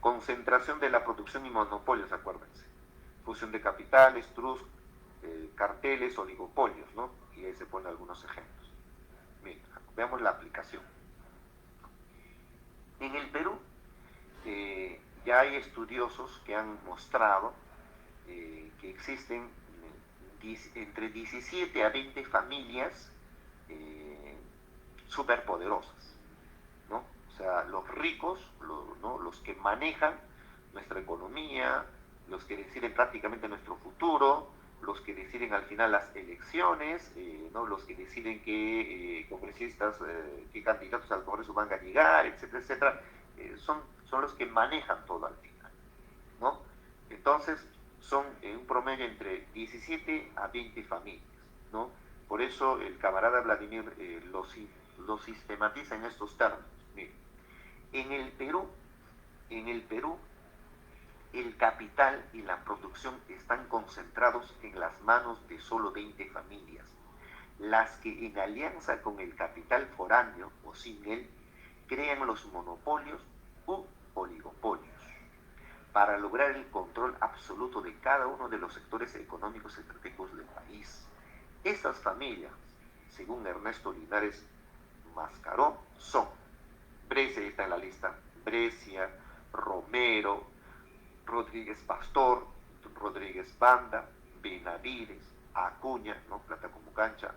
Concentración de la producción y monopolios, acuérdense. Fusión de capitales, trust, carteles, oligopolios, ¿no? Y ahí se ponen algunos ejemplos. Bien, veamos la aplicación. En el Perú ya hay estudiosos que han mostrado que existen entre 17 a 20 familias superpoderosas, ¿no? O sea, los ricos, ¿no? Los que manejan nuestra economía, los que deciden prácticamente nuestro futuro, los que deciden al final las elecciones, ¿no? Los que deciden qué congresistas, qué candidatos al Congreso van a llegar, etcétera, etcétera, son los que manejan todo al final, ¿no? Entonces, son un promedio entre 17 a 20 familias, ¿no? Por eso el camarada Vladimir lo sistematiza en estos términos. Miren, en el Perú, el capital y la producción están concentrados en las manos de solo 20 familias, las que en alianza con el capital foráneo o sin él crean los monopolios u oligopolios para lograr el control absoluto de cada uno de los sectores económicos estratégicos del país. Estas familias, según Ernesto Linares Mascaró, son Brescia, ahí está en la lista, Brescia, Romero, Rodríguez Pastor, Rodríguez Banda, Benavides, Acuña, ¿no? Plata como cancha,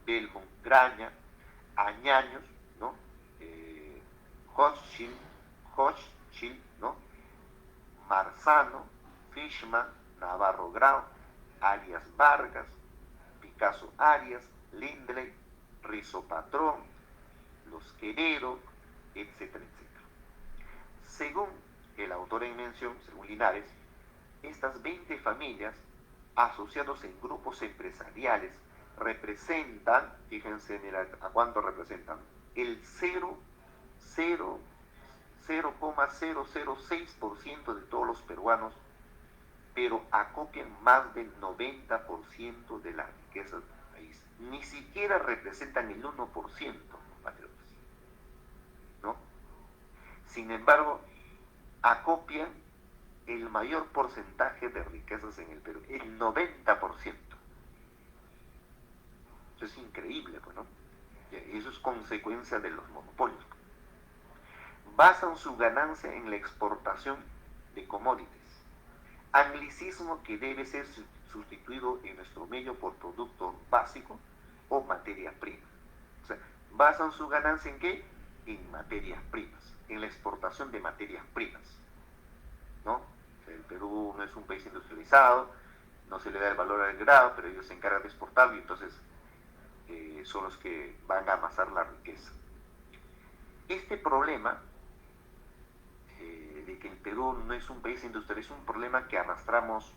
Belmont, Graña, Añaños, ¿no? Hochschild, ¿no? Marzano, Fishman, Navarro Grau, Arias Vargas, Picasso Arias, Lindley, Rizo Patrón, Los Quevedo, etcétera, etcétera. Según el autor en mención, según Linares, estas 20 familias, asociados en grupos empresariales, representan, fíjense, mira, ¿a cuánto representan? El 0,006% de todos los peruanos, pero acopian más del 90% de las riquezas del país. Ni siquiera representan el 1%, compatriotas, ¿no? Sin embargo, acopian el mayor porcentaje de riquezas en el Perú, el 90%. Eso es increíble, pues, ¿no? Y eso es consecuencia de los monopolios. Basan su ganancia en la exportación de commodities, anglicismo que debe ser sustituido en nuestro medio por producto básico o materia prima. O sea, basan su ganancia en ¿qué? En materias primas, en la exportación de materias primas, ¿no? El Perú no es un país industrializado, no se le da el valor agregado, pero ellos se encargan de exportarlo y entonces son los que van a amasar la riqueza. Este problema de que el Perú no es un país industrial es un problema que arrastramos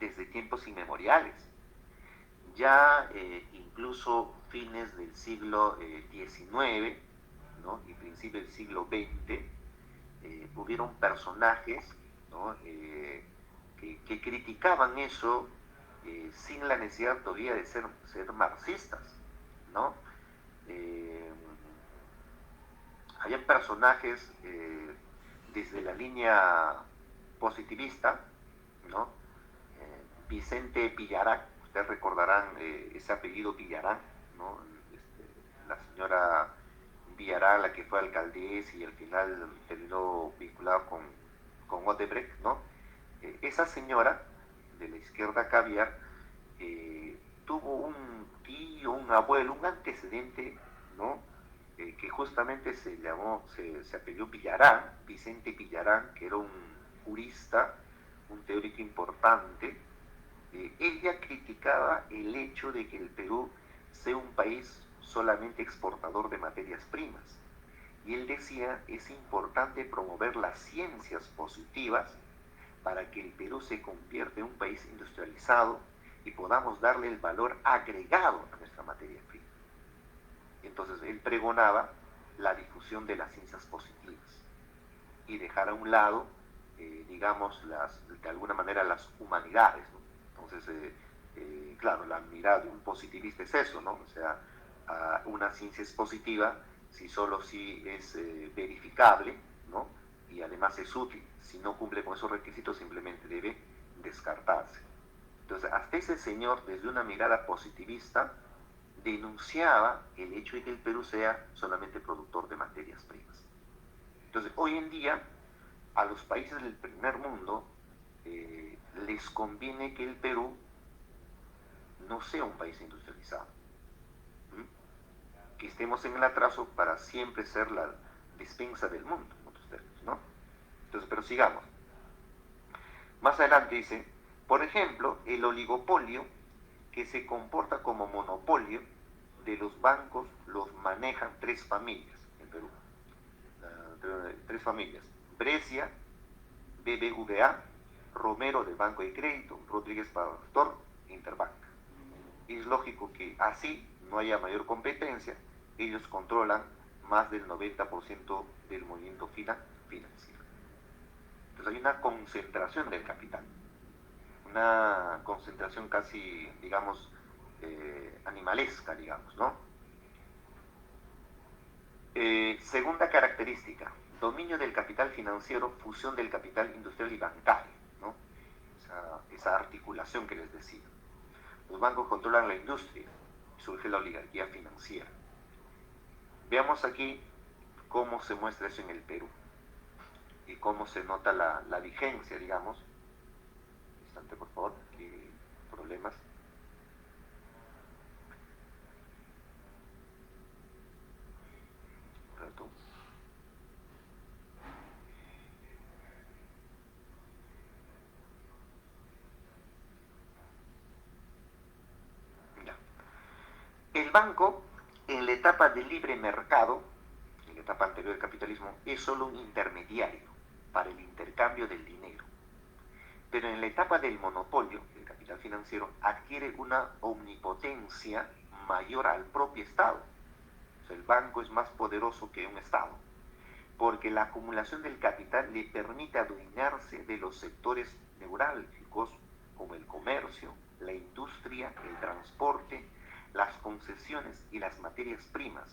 desde tiempos inmemoriales. Ya incluso fines del siglo XIX, ¿no? Y principios del siglo XX, hubieron personajes, ¿no? que criticaban eso sin la necesidad todavía de ser marxistas, ¿no? Había personajes desde la línea positivista, ¿no? Vicente Villarán, ustedes recordarán ese apellido Villarán, ¿no? La señora Villarán, la que fue alcaldesa y al final terminó vinculada con con Odebrecht, ¿no? Esa señora de la izquierda caviar tuvo un tío, un abuelo, un antecedente, ¿no? Que justamente se apellidó Villarán, Vicente Villarán, que era un jurista, un teórico importante. Ella criticaba el hecho de que el Perú sea un país solamente exportador de materias primas. Y él decía, es importante promover las ciencias positivas para que el Perú se convierta en un país industrializado y podamos darle el valor agregado a nuestra materia prima. Entonces él pregonaba la difusión de las ciencias positivas y dejar a un lado, digamos, de alguna manera las humanidades, ¿no? Entonces, claro, la mirada de un positivista es eso, ¿no? O sea, una ciencia es positiva si solo si es verificable, ¿no? Y además es útil. Si no cumple con esos requisitos, simplemente debe descartarse. Entonces, hasta ese señor, desde una mirada positivista, denunciaba el hecho de que el Perú sea solamente productor de materias primas. Entonces, hoy en día, a los países del primer mundo les conviene que el Perú no sea un país industrializado, que estemos en el atraso para siempre ser la despensa del mundo, en otros términos, ¿no? Entonces, pero sigamos. Más adelante dice, por ejemplo, el oligopolio que se comporta como monopolio de los bancos los manejan tres familias en Perú. Tres familias: Brescia, BBVA, Romero del Banco de Crédito, Rodríguez Pastor, Interbank. Es lógico que así no haya mayor competencia, ellos controlan más del 90% del movimiento financiero. Entonces hay una concentración del capital, una concentración casi, digamos, animalesca, digamos, ¿no? Segunda característica, dominio del capital financiero, fusión del capital industrial y bancario, ¿no? Esa articulación que les decía. Los bancos controlan la industria y surge la oligarquía financiera. Veamos aquí cómo se muestra eso en el Perú y cómo se nota la vigencia, digamos. Un instante, por favor, aquí hay problemas. El banco, en la etapa de libre mercado, en la etapa anterior del capitalismo, es solo un intermediario para el intercambio del dinero. Pero en la etapa del monopolio, el capital financiero adquiere una omnipotencia mayor al propio Estado. O sea, el banco es más poderoso que un Estado, porque la acumulación del capital le permite adueñarse de los sectores neurálgicos como el comercio, la industria, el transporte, las concesiones y las materias primas,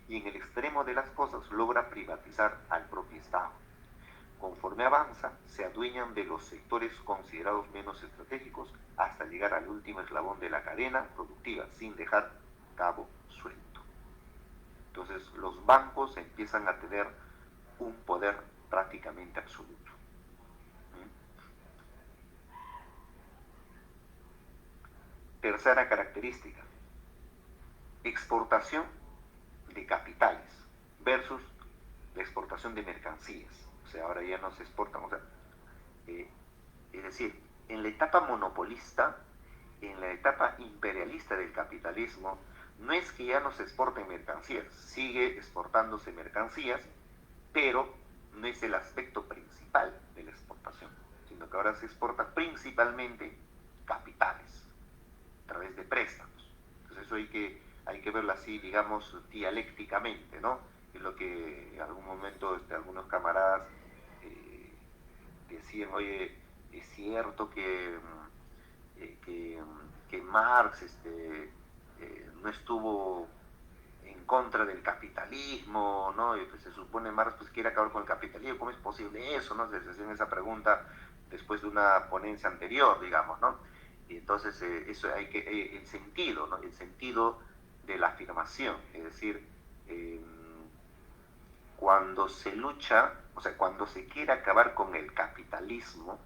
y en el extremo de las cosas logra privatizar al propio Estado. Conforme avanza, se adueñan de los sectores considerados menos estratégicos hasta llegar al último eslabón de la cadena productiva, sin dejar cabo suelto. Entonces, los bancos empiezan a tener un poder prácticamente absoluto. Tercera característica, exportación de capitales versus la exportación de mercancías. O sea, ahora ya no se exportan, o sea, es decir, en la etapa monopolista, en la etapa imperialista del capitalismo, no es que ya no se exporten mercancías, sigue exportándose mercancías, pero no es el aspecto principal de la exportación, sino que ahora se exporta principalmente capitales, a través de préstamos. Entonces eso hay que verlo así, digamos, dialécticamente, ¿no? Es lo que en algún momento algunos camaradas decían, oye, es cierto que Marx no estuvo en contra del capitalismo, ¿no? Y pues se supone Marx pues quiere acabar con el capitalismo, ¿cómo es posible eso, no? Se hacían esa pregunta después de una ponencia anterior, digamos, ¿no? Y entonces eso hay que, el sentido, ¿no? El sentido de la afirmación, es decir, cuando se lucha, o sea, cuando se quiere acabar con el capitalismo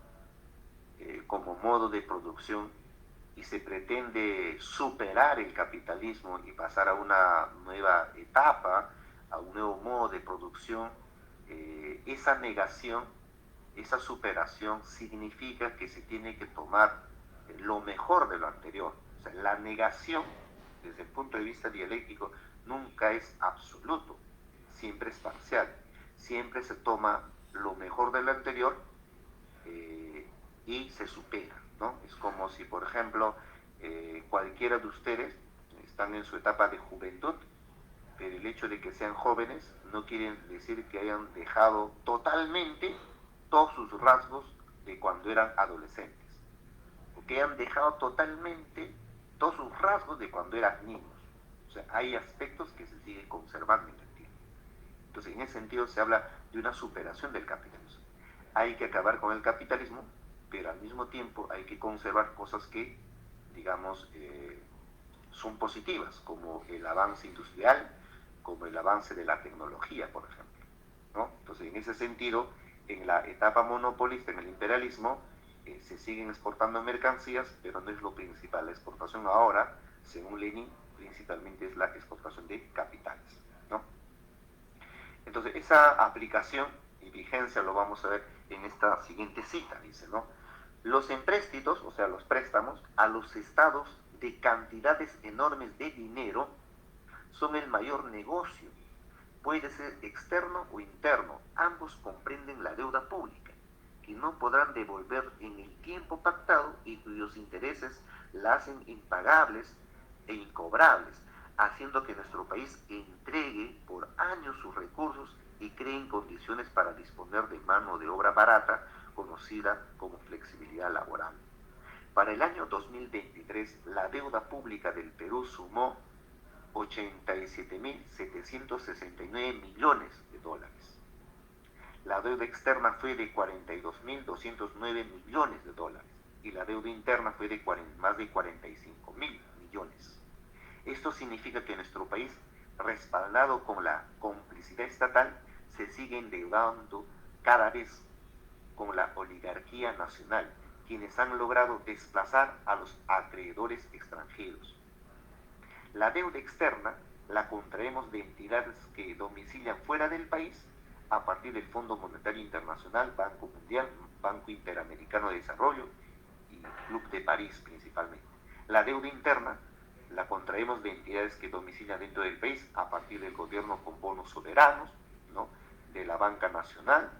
como modo de producción y se pretende superar el capitalismo y pasar a una nueva etapa, a un nuevo modo de producción, esa negación, esa superación significa que se tiene que tomar lo mejor de lo anterior. O sea, la negación, desde el punto de vista dialéctico, nunca es absoluto, siempre es parcial. Siempre se toma lo mejor de lo anterior y se supera, ¿no? Es como si, por ejemplo, cualquiera de ustedes están en su etapa de juventud, pero el hecho de que sean jóvenes no quiere decir que hayan dejado totalmente todos sus rasgos de cuando eran adolescentes, o que hayan dejado totalmente todos sus rasgos de cuando eran niños. O sea, hay aspectos que se siguen conservando en el tiempo. Entonces, en ese sentido se habla de una superación del capitalismo. Hay que acabar con el capitalismo, pero al mismo tiempo hay que conservar cosas que, digamos, son positivas, como el avance industrial, como el avance de la tecnología, por ejemplo, ¿no? Entonces, en ese sentido, en la etapa monopolista, en el imperialismo, se siguen exportando mercancías, pero no es lo principal. La exportación ahora, según Lenin, principalmente es la exportación de capitales, ¿no? Entonces, esa aplicación y vigencia lo vamos a ver en esta siguiente cita, dice, ¿no? Los empréstitos, o sea, los préstamos a los estados de cantidades enormes de dinero son el mayor negocio. Puede ser externo o interno. Ambos comprenden la deuda pública, que no podrán devolver en el tiempo pactado y cuyos intereses la hacen impagables e incobrables, haciendo que nuestro país entregue por años sus recursos y cree condiciones para disponer de mano de obra barata, conocida como flexibilidad laboral. Para el año 2023, la deuda pública del Perú sumó 87.769 millones de dólares. La deuda externa fue de 42.209 millones de dólares y la deuda interna fue de más de 45.000 millones. Esto significa que nuestro país, respaldado con la complicidad estatal, se sigue endeudando cada vez con la oligarquía nacional, quienes han logrado desplazar a los acreedores extranjeros. La deuda externa la contraemos de entidades que domicilian fuera del país a partir del Fondo Monetario Internacional, Banco Mundial, Banco Interamericano de Desarrollo y Club de París principalmente. La deuda interna la contraemos de entidades que domicilian dentro del país a partir del gobierno con bonos soberanos, ¿no? De la banca nacional,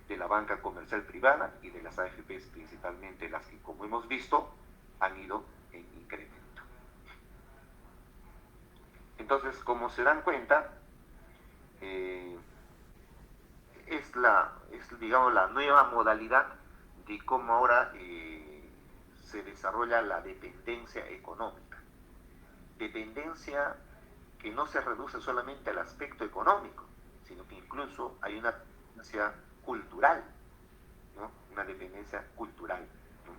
de la banca comercial privada y de las AFPs, principalmente las que, como hemos visto, han ido en incremento. Entonces, como se dan cuenta, digamos, la nueva modalidad de cómo ahora se desarrolla la dependencia económica. Dependencia que no se reduce solamente al aspecto económico, sino que incluso hay una dependencia cultural, ¿no? Una dependencia cultural, ¿no?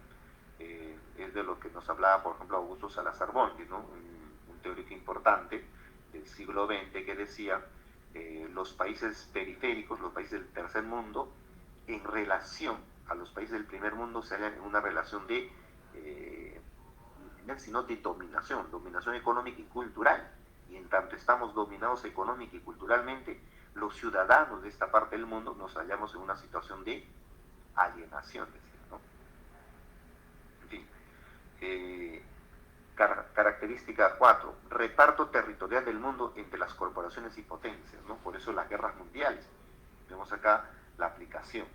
Es de lo que nos hablaba, por ejemplo, Augusto Salazar Bondy, ¿no? Un teórico importante del siglo XX que decía los países periféricos, los países del tercer mundo, en relación a los países del primer mundo se hallan en una relación de sino de dominación económica y cultural, y en tanto estamos dominados económica y culturalmente, los ciudadanos de esta parte del mundo nos hallamos en una situación de alienación, ¿no? En fin, característica 4, reparto territorial del mundo entre las corporaciones y potencias, ¿no? Por eso las guerras mundiales. Vemos acá la aplicación.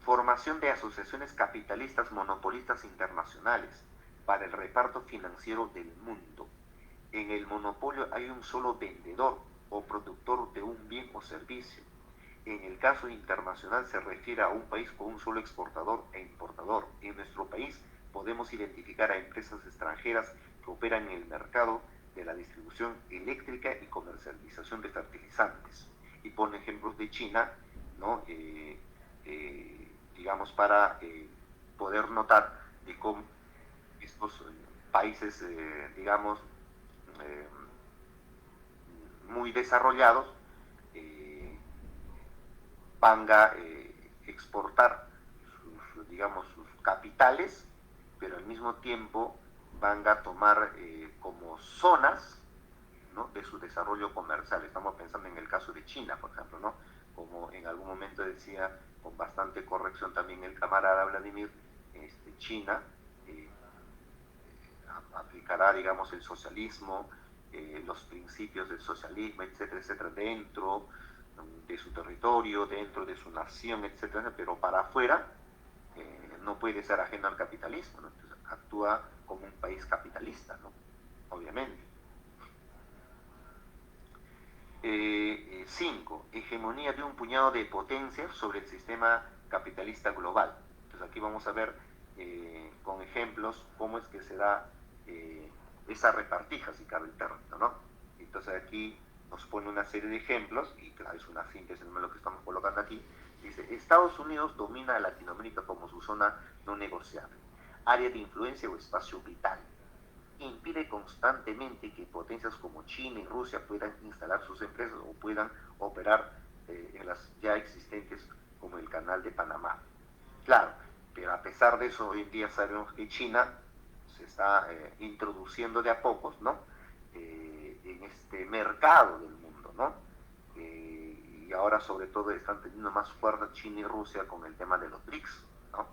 Formación de asociaciones capitalistas monopolistas internacionales para el reparto financiero del mundo. En el monopolio hay un solo vendedor o productor de un bien o servicio. En el caso internacional se refiere a un país con un solo exportador e importador. En nuestro país podemos identificar a empresas extranjeras que operan en el mercado de la distribución eléctrica y comercialización de fertilizantes. Y pone ejemplos de China, ¿no? Digamos, para poder notar de cómo estos países, digamos, muy desarrollados, van a exportar digamos, sus capitales, pero al mismo tiempo van a tomar como zonas, ¿no?, de su desarrollo comercial. Estamos pensando en el caso de China, por ejemplo, ¿no? Como en algún momento decía, con bastante corrección también el camarada Vladimir, China aplicará, digamos, el socialismo, los principios del socialismo, etcétera, etcétera, dentro de su territorio, dentro de su nación, etcétera, pero para afuera no puede ser ajeno al capitalismo, ¿no? Entonces, actúa como un país capitalista, ¿no? Obviamente. 5. Hegemonía de un puñado de potencias sobre el sistema capitalista global. Entonces aquí vamos a ver con ejemplos cómo es que se da esa repartija, si cabe el término, ¿no? Entonces aquí nos pone una serie de ejemplos, y claro, es una síntesis de lo que estamos colocando aquí. Dice, Estados Unidos domina a Latinoamérica como su zona no negociable, área de influencia o espacio vital. Impide constantemente que potencias como China y Rusia puedan instalar sus empresas o puedan operar en las ya existentes, como el Canal de Panamá. Claro, pero a pesar de eso, hoy en día sabemos que China se está introduciendo de a pocos, ¿no?, en este mercado del mundo, ¿no? Y ahora sobre todo están teniendo más fuerza China y Rusia con el tema de los BRICS, ¿no?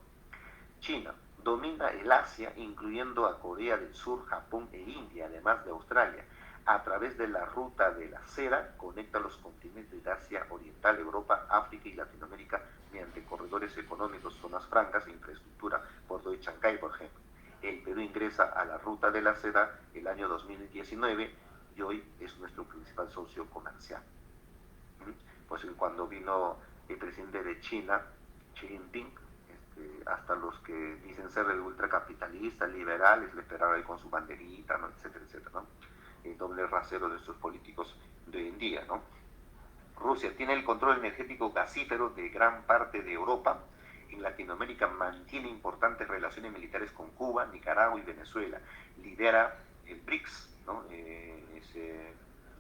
China domina el Asia, incluyendo a Corea del Sur, Japón e India, además de Australia. A través de la ruta de la seda, conecta los continentes de Asia Oriental, Europa, África y Latinoamérica mediante corredores económicos, zonas francas e infraestructura, Puerto de Chancay, por ejemplo. El Perú ingresa a la ruta de la seda el año 2019 y hoy es nuestro principal socio comercial. Pues cuando vino el presidente de China, Xi Jinping, hasta los que dicen ser ultracapitalistas, liberales, le esperaron ahí con su banderita, ¿no?, etcétera, etcétera, ¿no? El doble rasero de estos políticos de hoy en día, ¿no? Rusia tiene el control energético gasífero de gran parte de Europa. En Latinoamérica mantiene importantes relaciones militares con Cuba, Nicaragua y Venezuela. Lidera el BRICS, ¿no?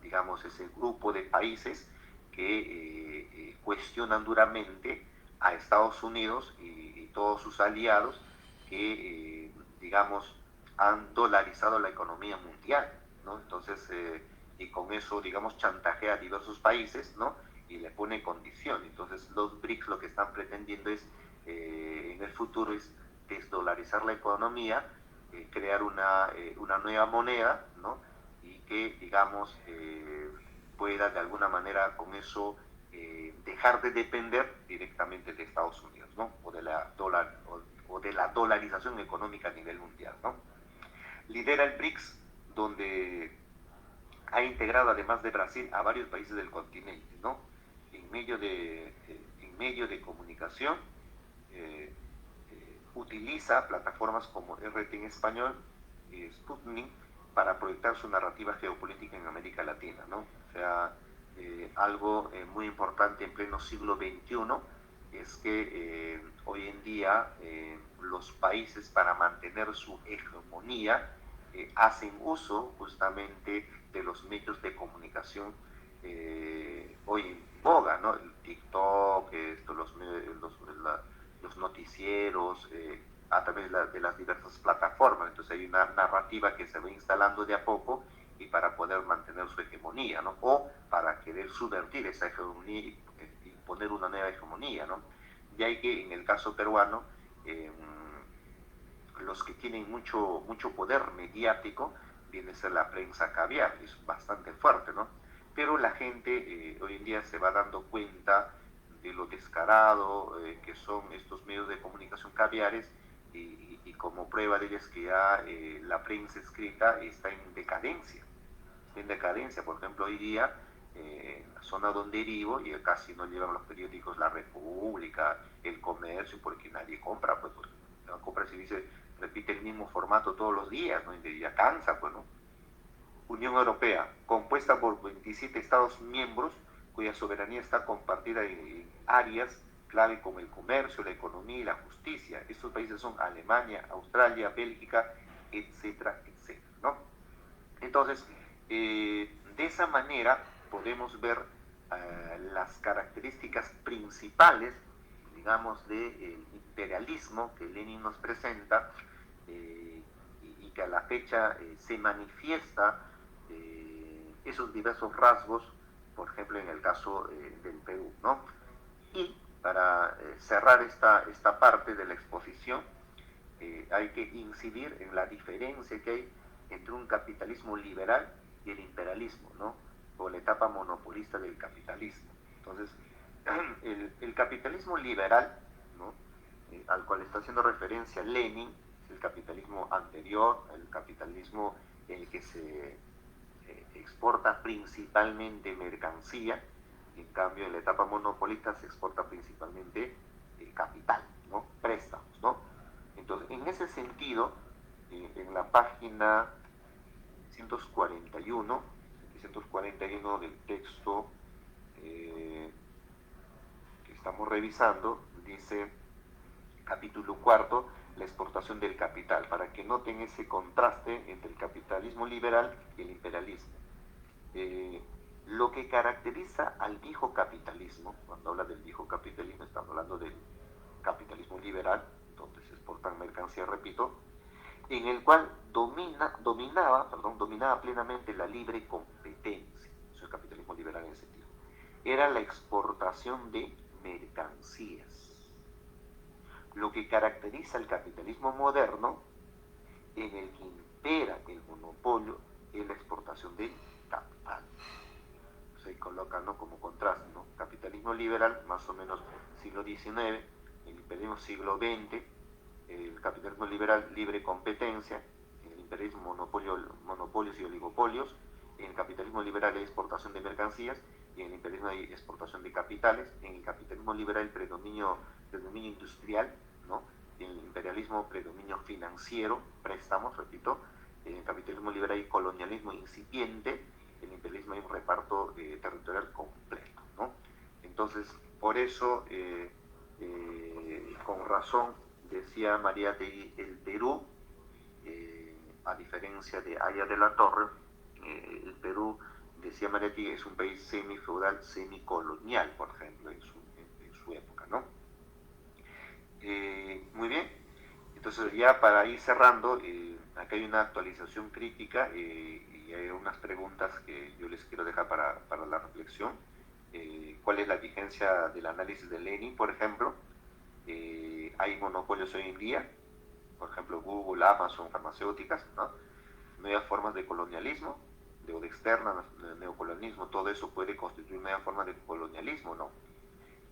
Digamos, ese grupo de países que cuestionan duramente a Estados Unidos y todos sus aliados que, digamos, han dolarizado la economía mundial, ¿no? Entonces, y con eso, digamos, chantajea a diversos países, ¿no?, y le pone condición. Entonces, los BRICS lo que están pretendiendo es, en el futuro, es desdolarizar la economía, crear una nueva moneda, ¿no?, y que, digamos, pueda de alguna manera con eso dejar de depender directamente de Estados Unidos, ¿no?, o de la dolarización económica a nivel mundial, ¿no? Lidera el BRICS, donde ha integrado, además de Brasil, a varios países del continente, ¿no? En medio de comunicación, utiliza plataformas como RT en español, Sputnik, para proyectar su narrativa geopolítica en América Latina, ¿no? O sea, algo muy importante en pleno siglo XXI es que hoy en día los países, para mantener su hegemonía, hacen uso justamente de los medios de comunicación hoy en boga, ¿no? El TikTok, los noticieros, a través de las diversas plataformas. Entonces hay una narrativa que se va instalando de a poco y para poder mantener su hegemonía, ¿no?, o para querer subvertir esa hegemonía y poner una nueva hegemonía, ¿no? Y hay que, en el caso peruano, los que tienen mucho poder mediático viene a ser la prensa caviar, es bastante fuerte, ¿no? Pero la gente hoy en día se va dando cuenta de lo descarado que son estos medios de comunicación caviares, y como prueba de ello es que ya la prensa escrita está en decadencia. Por ejemplo, hoy día en la zona donde vivo y casi no llevan los periódicos La República, El Comercio, porque nadie compra, pues porque no compra si dice, repite el mismo formato todos los días, ¿no?, y ya cansa, pues, ¿no? Unión Europea, compuesta por 27 Estados miembros, cuya soberanía está compartida en áreas clave como el comercio, la economía y la justicia. Estos países son Alemania, Australia, Bélgica, etcétera, etcétera, ¿no? Entonces, de esa manera podemos ver las características principales, digamos, del imperialismo que Lenin nos presenta y que a la fecha se manifiesta esos diversos rasgos, por ejemplo, en el caso del Perú, ¿no? Y para cerrar esta parte de la exposición, hay que incidir en la diferencia que hay entre un capitalismo liberal y el imperialismo, ¿no? O la etapa monopolista del capitalismo. Entonces, el capitalismo liberal, ¿no? Al cual está haciendo referencia Lenin, es el capitalismo anterior, el capitalismo en el que se exporta principalmente mercancía, en cambio en la etapa monopolista se exporta principalmente capital, ¿no? Préstamos, ¿no? Entonces, en ese sentido, en la página 141 del texto que estamos revisando, dice, capítulo cuarto, la exportación del capital, para que noten ese contraste entre el capitalismo liberal y el imperialismo. Lo que caracteriza al viejo capitalismo, cuando habla del viejo capitalismo, estamos hablando del capitalismo liberal, donde se exportan mercancías, repito, en el cual dominaba plenamente la libre competencia. Eso es el capitalismo liberal en ese sentido. Era la exportación de mercancías. Lo que caracteriza el capitalismo moderno, en el que impera el monopolio, es la exportación de capital. Se coloca, ¿no?, como contraste, ¿no? Capitalismo liberal, más o menos siglo XIX, el imperialismo siglo XX, el capitalismo liberal, libre competencia, en el imperialismo monopolios y oligopolios, en el capitalismo liberal hay exportación de mercancías, y en el imperialismo hay exportación de capitales, en el capitalismo liberal predominio industrial, ¿no? En el imperialismo predominio financiero, préstamos, repito, en el capitalismo liberal hay colonialismo incipiente, en el imperialismo hay un reparto territorial completo, ¿no? Entonces, por eso, con razón, decía Mariátegui, el Perú, a diferencia de Haya de la Torre, el Perú, decía Mariátegui, es un país semifeudal, semicolonial, por ejemplo, en su época, ¿no? Muy bien, entonces ya para ir cerrando, acá hay una actualización crítica y hay unas preguntas que yo les quiero dejar para la reflexión. ¿Cuál es la vigencia del análisis de Lenin, por ejemplo? Hay monopolios hoy en día, por ejemplo Google, Amazon, farmacéuticas, ¿no? Nuevas formas de colonialismo, deuda externa, neocolonialismo, todo eso puede constituir nueva forma de colonialismo, ¿no?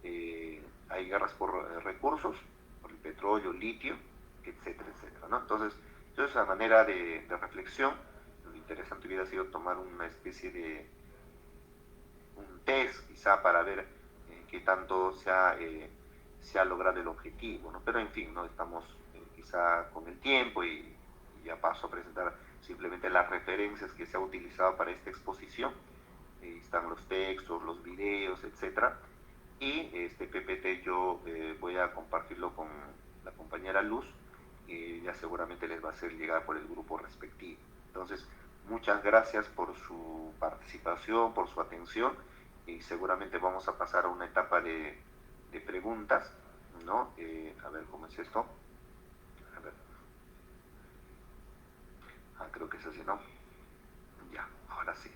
Hay guerras por recursos, por el petróleo, litio, etcétera, etcétera, ¿no? Entonces, eso es una manera de reflexión. Lo interesante hubiera sido tomar una especie de un test, quizá, para ver qué tanto se ha logrado el objetivo, ¿no? Pero en fin, ¿no? Estamos quizá con el tiempo y ya paso a presentar simplemente las referencias que se ha utilizado para esta exposición. Están los textos, los videos, etcétera. Y este PPT yo voy a compartirlo con la compañera Luz, y ya seguramente les va a hacer llegar por el grupo respectivo. Entonces, muchas gracias por su participación, por su atención, y seguramente vamos a pasar a una etapa de preguntas, ¿no? A ver, ¿cómo es esto? A ver. Creo que es así, ¿no? Ya, ahora sí.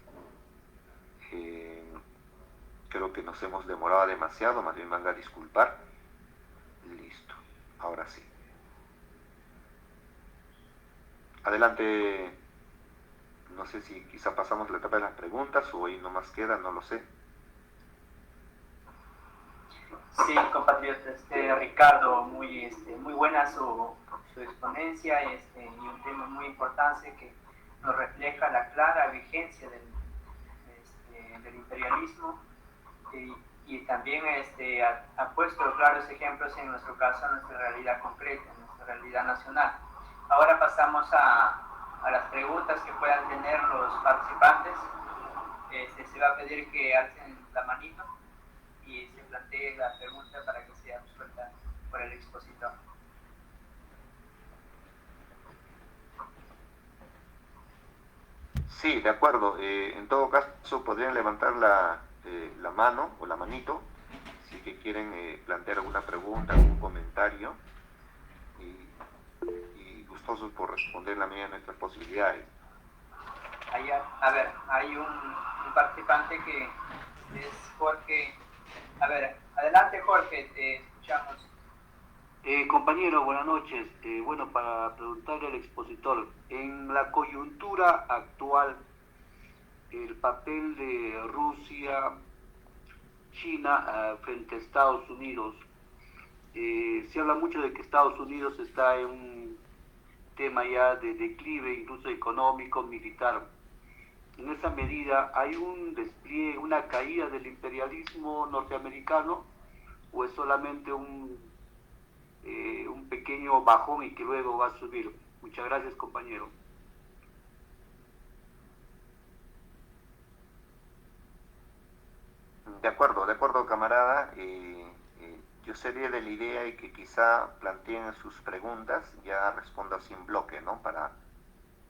Creo que nos hemos demorado demasiado, más bien me van a disculpar. Listo, ahora sí. Adelante, no sé si quizá pasamos la etapa de las preguntas o ahí nomás queda, no lo sé. Sí, compatriota, Ricardo, muy buena su exponencia y un tema muy importante que nos refleja la clara vigencia del imperialismo y también ha puesto claros ejemplos en nuestro caso, en nuestra realidad concreta, en nuestra realidad nacional. Ahora pasamos a las preguntas que puedan tener los participantes. Se va a pedir que alcen la manito y se plantee la pregunta para que sea resuelta por el expositor. Sí, de acuerdo. En todo caso, podrían levantar la mano o la manito, si que quieren plantear alguna pregunta, algún comentario, y gustosos por responder en la medida de nuestras posibilidades. A ver, hay un participante que es Jorge. A ver, adelante Jorge, te escuchamos. Compañero, buenas noches. Bueno, para preguntarle al expositor, en la coyuntura actual, el papel de Rusia, China frente a Estados Unidos, se habla mucho de que Estados Unidos está en un tema ya de declive, incluso económico, militar. En esa medida, ¿hay un despliegue, una caída del imperialismo norteamericano o es solamente un pequeño bajón y que luego va a subir? Muchas gracias, compañero. De acuerdo, camarada. Yo sería de la idea de que quizá planteen sus preguntas, ya respondo así en bloque, ¿no? Para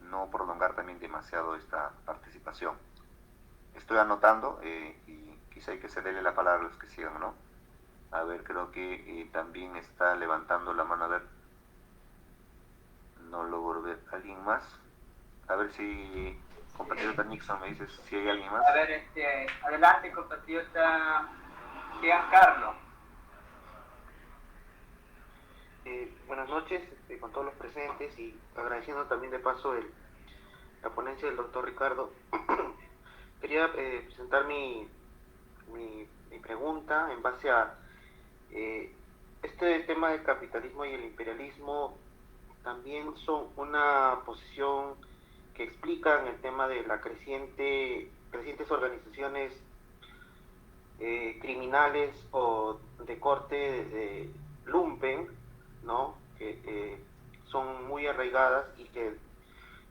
no prolongar también demasiado esta participación. Estoy anotando y quizá hay que cederle la palabra a los que sigan, ¿no? A ver, creo que también está levantando la mano. A ver, no logro ver a alguien más. A ver si, compatriota Nixon, me dices si hay alguien más. A ver, adelante, compatriota Giancarlo. Buenas noches con todos los presentes y agradeciendo también de paso la ponencia del doctor Ricardo. Quería presentar mi pregunta en base a este tema del capitalismo y el imperialismo. También son una posición que explican el tema de la crecientes organizaciones criminales o de corte de lumpen, ¿no? Que son muy arraigadas y que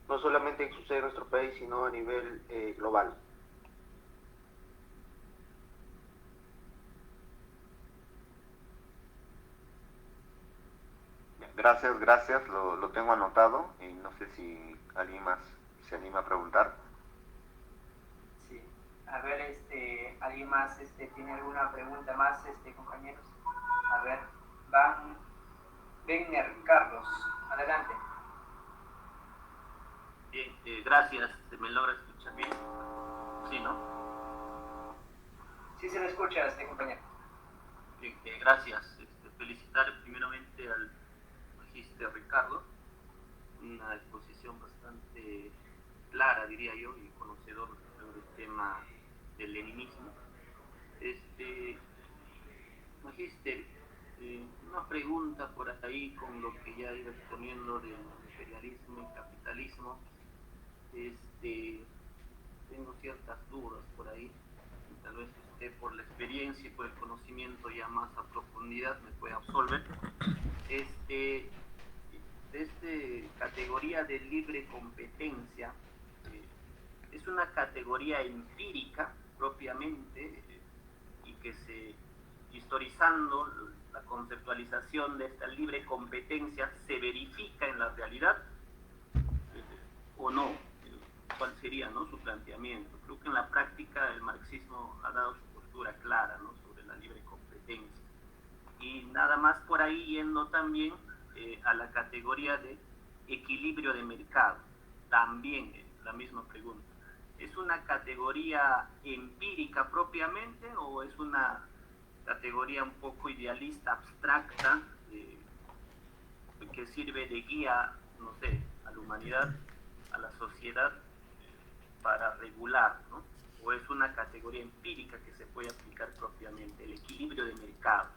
no solamente sucede en nuestro país, sino a nivel global. Gracias, lo tengo anotado y no sé si alguien más se anima a preguntar. Sí. A ver, ¿alguien más tiene alguna pregunta más, compañeros? A ver, Van Wegner Carlos, adelante. Bien, gracias. ¿Me logra escuchar bien? Sí, ¿no? Sí se le escucha, compañero. Bien, gracias. Felicitar primeramente al magíster Ricardo, una exposición bastante clara, diría yo, y conocedor sobre el tema del leninismo. Magíster, una pregunta por ahí con lo que ya iba exponiendo del imperialismo y capitalismo. Tengo ciertas dudas por ahí, tal vez usted por la experiencia y por el conocimiento ya más a profundidad me puede absolver. Categoría de libre competencia, es una categoría empírica propiamente, y que historizando la conceptualización de esta libre competencia se verifica en la realidad, o no. ¿Cuál sería, no, su planteamiento? Creo que en la práctica el marxismo ha dado su postura clara, ¿no?, sobre la libre competencia. Y nada más por ahí yendo también a la categoría de equilibrio de mercado, también la misma pregunta. ¿Es una categoría empírica propiamente o es una categoría un poco idealista, abstracta, que sirve de guía, no sé, a la humanidad, a la sociedad, para regular, ¿no? ¿O es una categoría empírica que se puede aplicar propiamente? El equilibrio de mercado,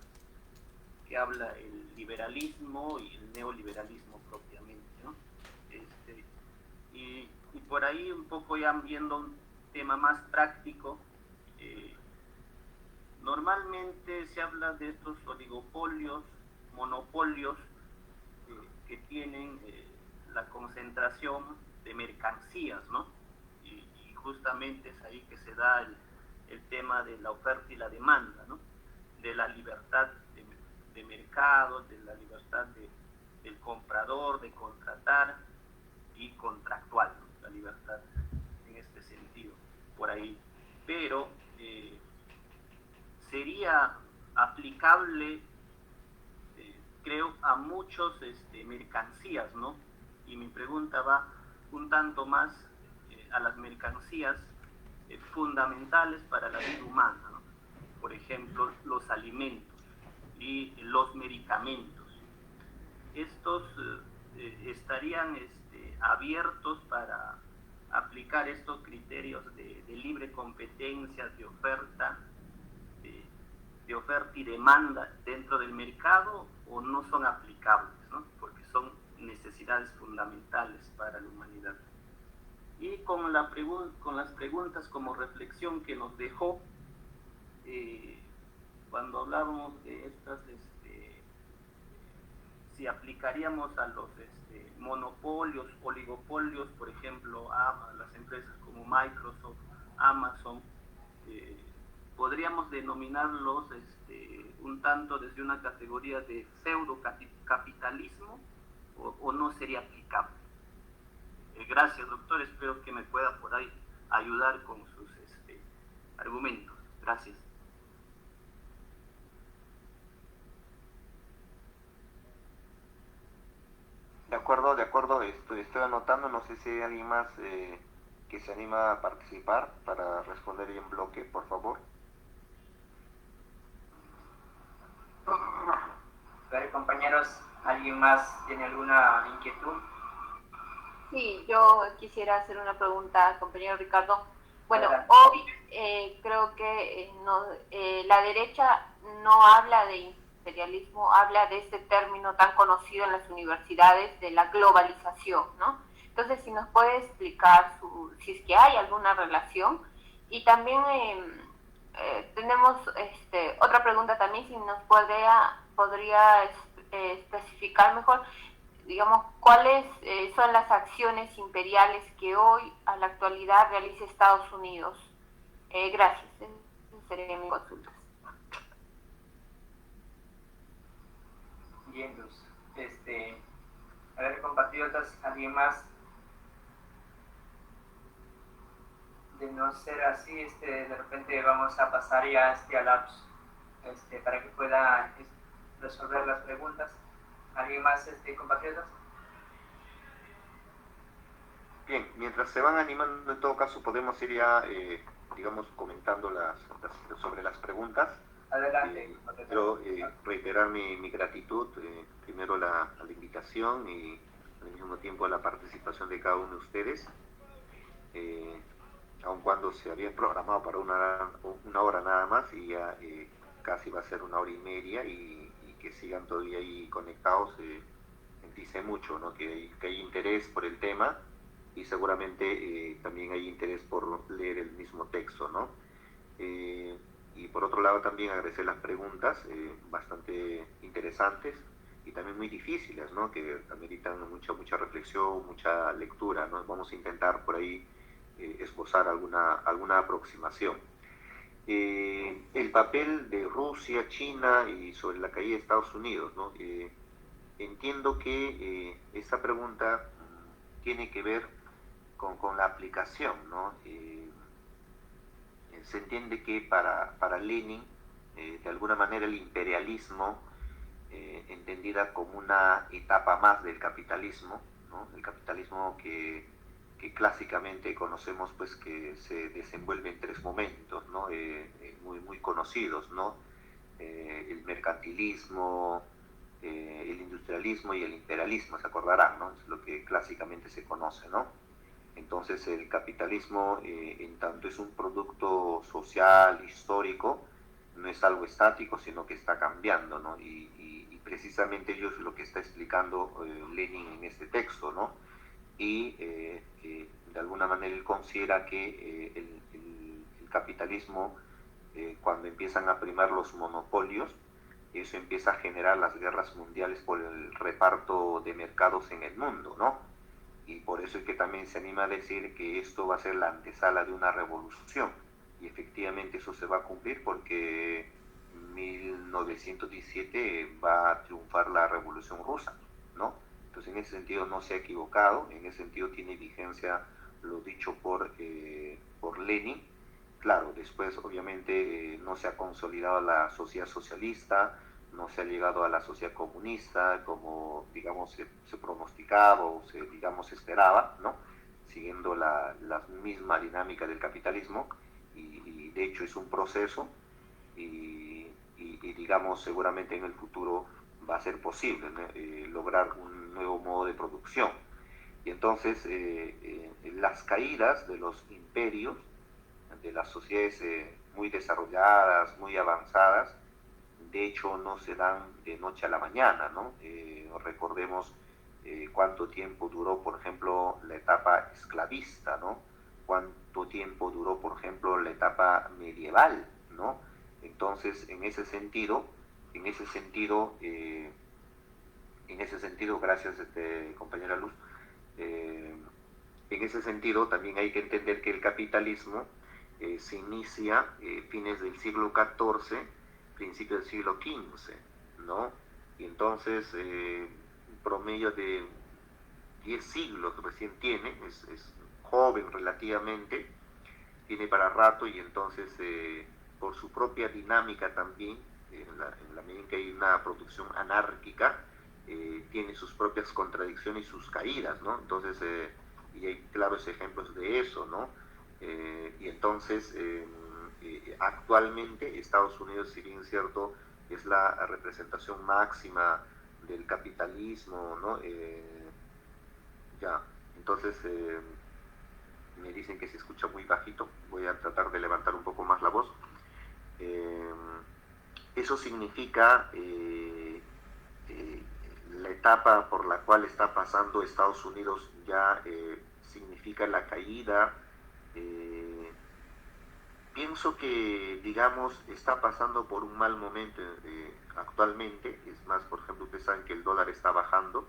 que habla el liberalismo y el neoliberalismo propiamente, ¿no? Y por ahí un poco ya viendo un tema más práctico, normalmente se habla de estos oligopolios, monopolios, que tienen la concentración de mercancías, ¿no? Y justamente es ahí que se da el tema de la oferta y la demanda, ¿no? De la libertad de mercado, de la libertad del comprador, de contratar, y contractual, ¿no? La libertad en este sentido, por ahí. Pero sería aplicable, creo, a muchos mercancías, ¿no? Y mi pregunta va un tanto más a las mercancías fundamentales para la vida humana, ¿no? Por ejemplo, los alimentos y los medicamentos. Estos estarían abiertos para aplicar estos criterios de libre competencia, de oferta y demanda dentro del mercado, o no son aplicables, ¿no? Porque son necesidades fundamentales para la humanidad. Y con las preguntas como reflexión que nos dejó, cuando hablábamos de estas, si aplicaríamos a los monopolios, oligopolios, por ejemplo, a las empresas como Microsoft, Amazon, podríamos denominarlos un tanto desde una categoría de pseudo-capitalismo, o no sería aplicable. Gracias, doctor, espero que me pueda por ahí ayudar con sus argumentos. Gracias. De acuerdo, estoy anotando, no sé si hay alguien más que se anima a participar para responder en bloque, por favor. A ver, compañeros, ¿alguien más tiene alguna inquietud? Sí, yo quisiera hacer una pregunta al compañero Ricardo. Bueno, Adelante. hoy creo que la derecha no habla de imperialismo, habla de este término tan conocido en las universidades de la globalización, ¿no? Entonces, si nos puede explicar si es que hay alguna relación. Y también tenemos otra pregunta también, si nos podría especificar mejor, digamos, cuáles son las acciones imperiales que hoy, a la actualidad, realiza Estados Unidos. Gracias. Esa sería mi consulta. Bien, Luz. A ver, compatriotas, ¿alguien más? De no ser así, de repente vamos a pasar ya a Labs, para que pueda resolver las preguntas. ¿Alguien más, compatriotas? Bien, mientras se van animando, en todo caso podemos ir ya, digamos, comentando sobre las preguntas. Adelante. Quiero reiterar mi gratitud, primero a la invitación y al mismo tiempo a la participación de cada uno de ustedes, aun cuando se había programado para una hora nada más, y ya casi va a ser 1 hora y media, y que sigan todavía ahí conectados, dice mucho, ¿no? Que hay interés por el tema, y seguramente también hay interés por leer el mismo texto, ¿no? Y por otro lado también agradecer las preguntas, bastante interesantes y también muy difíciles, ¿no? Que ameritan mucha reflexión, mucha lectura, ¿no? Vamos a intentar por ahí esbozar alguna aproximación. El papel de Rusia, China y sobre la caída de Estados Unidos, ¿no? Entiendo que esta pregunta tiene que ver con la aplicación, ¿no? Se entiende que para Lenin, de alguna manera, el imperialismo, entendida como una etapa más del capitalismo, ¿no? El capitalismo que clásicamente conocemos, pues, que se desenvuelve en 3 momentos, ¿no? Muy conocidos, ¿no? El mercantilismo, el industrialismo y el imperialismo, se acordarán, ¿no? Es lo que clásicamente se conoce, ¿no? Entonces el capitalismo, en tanto es un producto social, histórico, no es algo estático, sino que está cambiando, ¿no? Y precisamente ello es lo que está explicando Lenin en este texto, ¿no? Y de alguna manera él considera que el capitalismo, cuando empiezan a primar los monopolios, eso empieza a generar las guerras mundiales por el reparto de mercados en el mundo, ¿no? Y por eso es que también se anima a decir que esto va a ser la antesala de una revolución. Y efectivamente eso se va a cumplir, porque en 1917 va a triunfar la Revolución Rusa, ¿no? Entonces en ese sentido no se ha equivocado, en ese sentido tiene vigencia lo dicho por Lenin, claro, después obviamente no se ha consolidado la sociedad socialista, no se ha llegado a la sociedad comunista como, digamos, se pronosticaba o se, digamos, esperaba, ¿no? Siguiendo la misma dinámica del capitalismo y de hecho es un proceso y digamos, seguramente en el futuro va a ser posible, ¿no? Lograr un nuevo modo de producción. Y entonces las caídas de los imperios, de las sociedades muy desarrolladas, muy avanzadas, de hecho no se dan de noche a la mañana, ¿no? Recordemos cuánto tiempo duró, por ejemplo, la etapa esclavista, ¿no? Cuánto tiempo duró, por ejemplo, la etapa medieval, ¿no? Entonces, en ese sentido, gracias, compañera Luz, en ese sentido también hay que entender que el capitalismo se inicia fines del siglo XIV, principio del siglo XV, ¿no? Y entonces, un promedio de 10 siglos recién tiene, es joven relativamente, tiene para rato y entonces por su propia dinámica también, en la medida en que hay una producción anárquica, tiene sus propias contradicciones y sus caídas, ¿no? Entonces, y hay claros ejemplos de eso, ¿no? Y entonces, actualmente Estados Unidos, si bien es cierto, es la representación máxima del capitalismo, ¿no? Ya, entonces me dicen que se escucha muy bajito, voy a tratar de levantar un poco más la voz. Eso significa la etapa por la cual está pasando Estados Unidos ya significa la caída. Pienso que, digamos, está pasando por un mal momento actualmente. Es más, por ejemplo, ustedes saben que el dólar está bajando,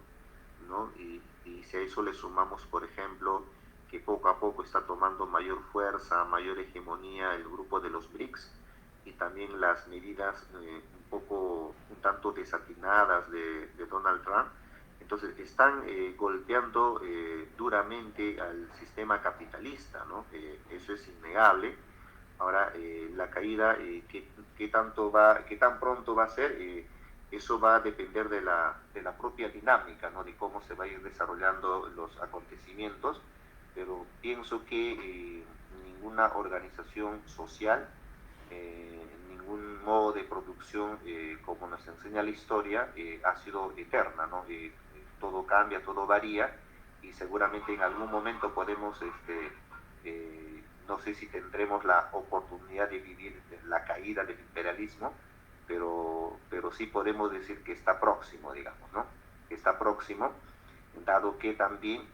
¿no? Y si a eso le sumamos, por ejemplo, que poco a poco está tomando mayor fuerza, mayor hegemonía el grupo de los BRICS y también las medidas un tanto desatinadas de Donald Trump, entonces están golpeando duramente al sistema capitalista, ¿no? Eso es innegable. Ahora, la caída, ¿qué tan pronto va a ser? Eso va a depender de la propia dinámica, ¿no? De cómo se va a ir desarrollando los acontecimientos, pero pienso que ninguna organización social, ningún modo de producción, como nos enseña la historia, ha sido eterna, ¿no? Todo cambia, todo varía, y seguramente en algún momento podemos, no sé si tendremos la oportunidad de vivir la caída del imperialismo, pero sí podemos decir que está próximo, digamos, ¿no? Está próximo, dado que también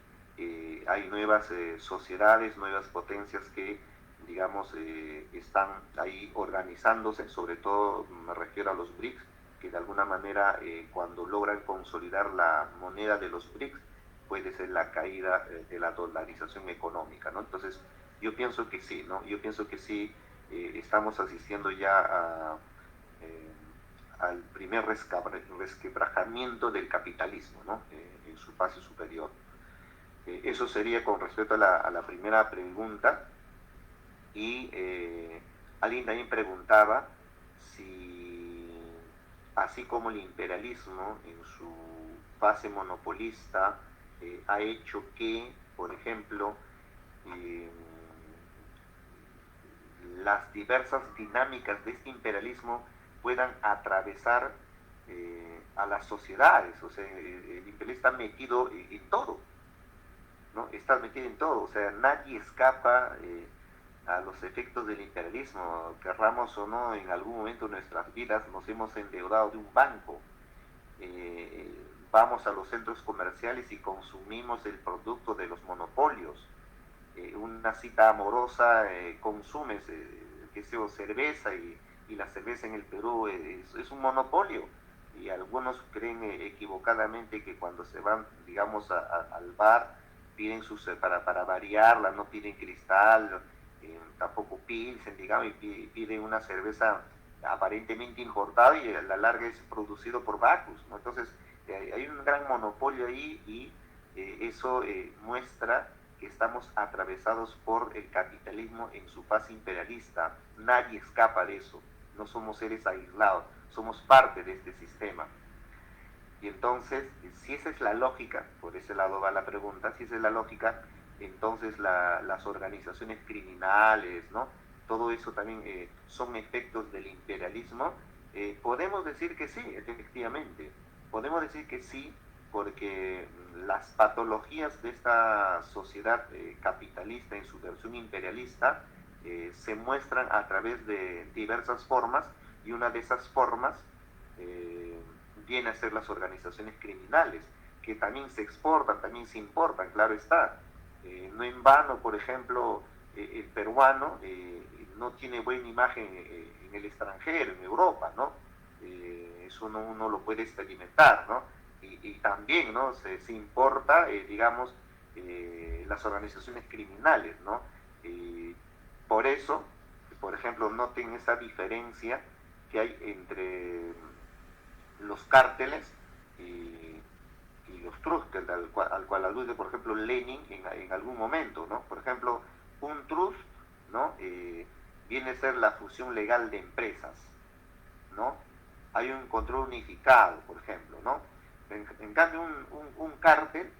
hay nuevas sociedades, nuevas potencias que, digamos, están ahí organizándose, sobre todo me refiero a los BRICS, que de alguna manera cuando logran consolidar la moneda de los BRICS, puede ser la caída de la dolarización económica, ¿no? Entonces, yo pienso que sí, ¿no? Yo pienso que sí, estamos asistiendo ya al primer resquebrajamiento del capitalismo, ¿no? En su fase superior. Eso sería con respecto a la primera pregunta. Y alguien también preguntaba si, así como el imperialismo en su fase monopolista ha hecho que, por ejemplo, las diversas dinámicas de este imperialismo puedan atravesar a las sociedades. O sea, el imperialismo está metido en todo, ¿no? Está metido en todo, o sea, nadie escapa a los efectos del imperialismo. Querramos o no, en algún momento de nuestras vidas nos hemos endeudado de un banco, vamos a los centros comerciales y consumimos el producto de los monopolios. Una cita amorosa, consumes, qué sé yo, cerveza, y la cerveza en el Perú es un monopolio, y algunos creen equivocadamente que cuando se van, digamos, al bar, piden para variarla, no piden Cristal, tampoco Pilsen, digamos, y piden una cerveza aparentemente importada y a la larga es producido por Bacus, ¿no? Entonces hay un gran monopolio ahí, y eso muestra que estamos atravesados por el capitalismo en su fase imperialista. Nadie escapa de eso. No somos seres aislados, somos parte de este sistema. Y entonces, si esa es la lógica, por ese lado va la pregunta, si esa es la lógica, entonces las organizaciones criminales, ¿no? Todo eso también son efectos del imperialismo. Podemos decir que sí, efectivamente. Podemos decir que sí, porque las patologías de esta sociedad capitalista en su versión imperialista se muestran a través de diversas formas, y una de esas formas viene a ser las organizaciones criminales, que también se exportan, también se importan, claro está. No en vano, por ejemplo, el peruano no tiene buena imagen en el extranjero, en Europa, ¿no? Eso uno lo puede experimentar, ¿no? Y también, ¿no? Se importa, digamos, las organizaciones criminales, ¿no? Por eso, por ejemplo, noten esa diferencia que hay entre los cárteles y los trust, al cual alude, por ejemplo, Lenin en algún momento, ¿no? Por ejemplo, un trust, ¿no? Viene a ser la fusión legal de empresas, ¿no? Hay un control unificado, por ejemplo, ¿no? En cambio, un cártel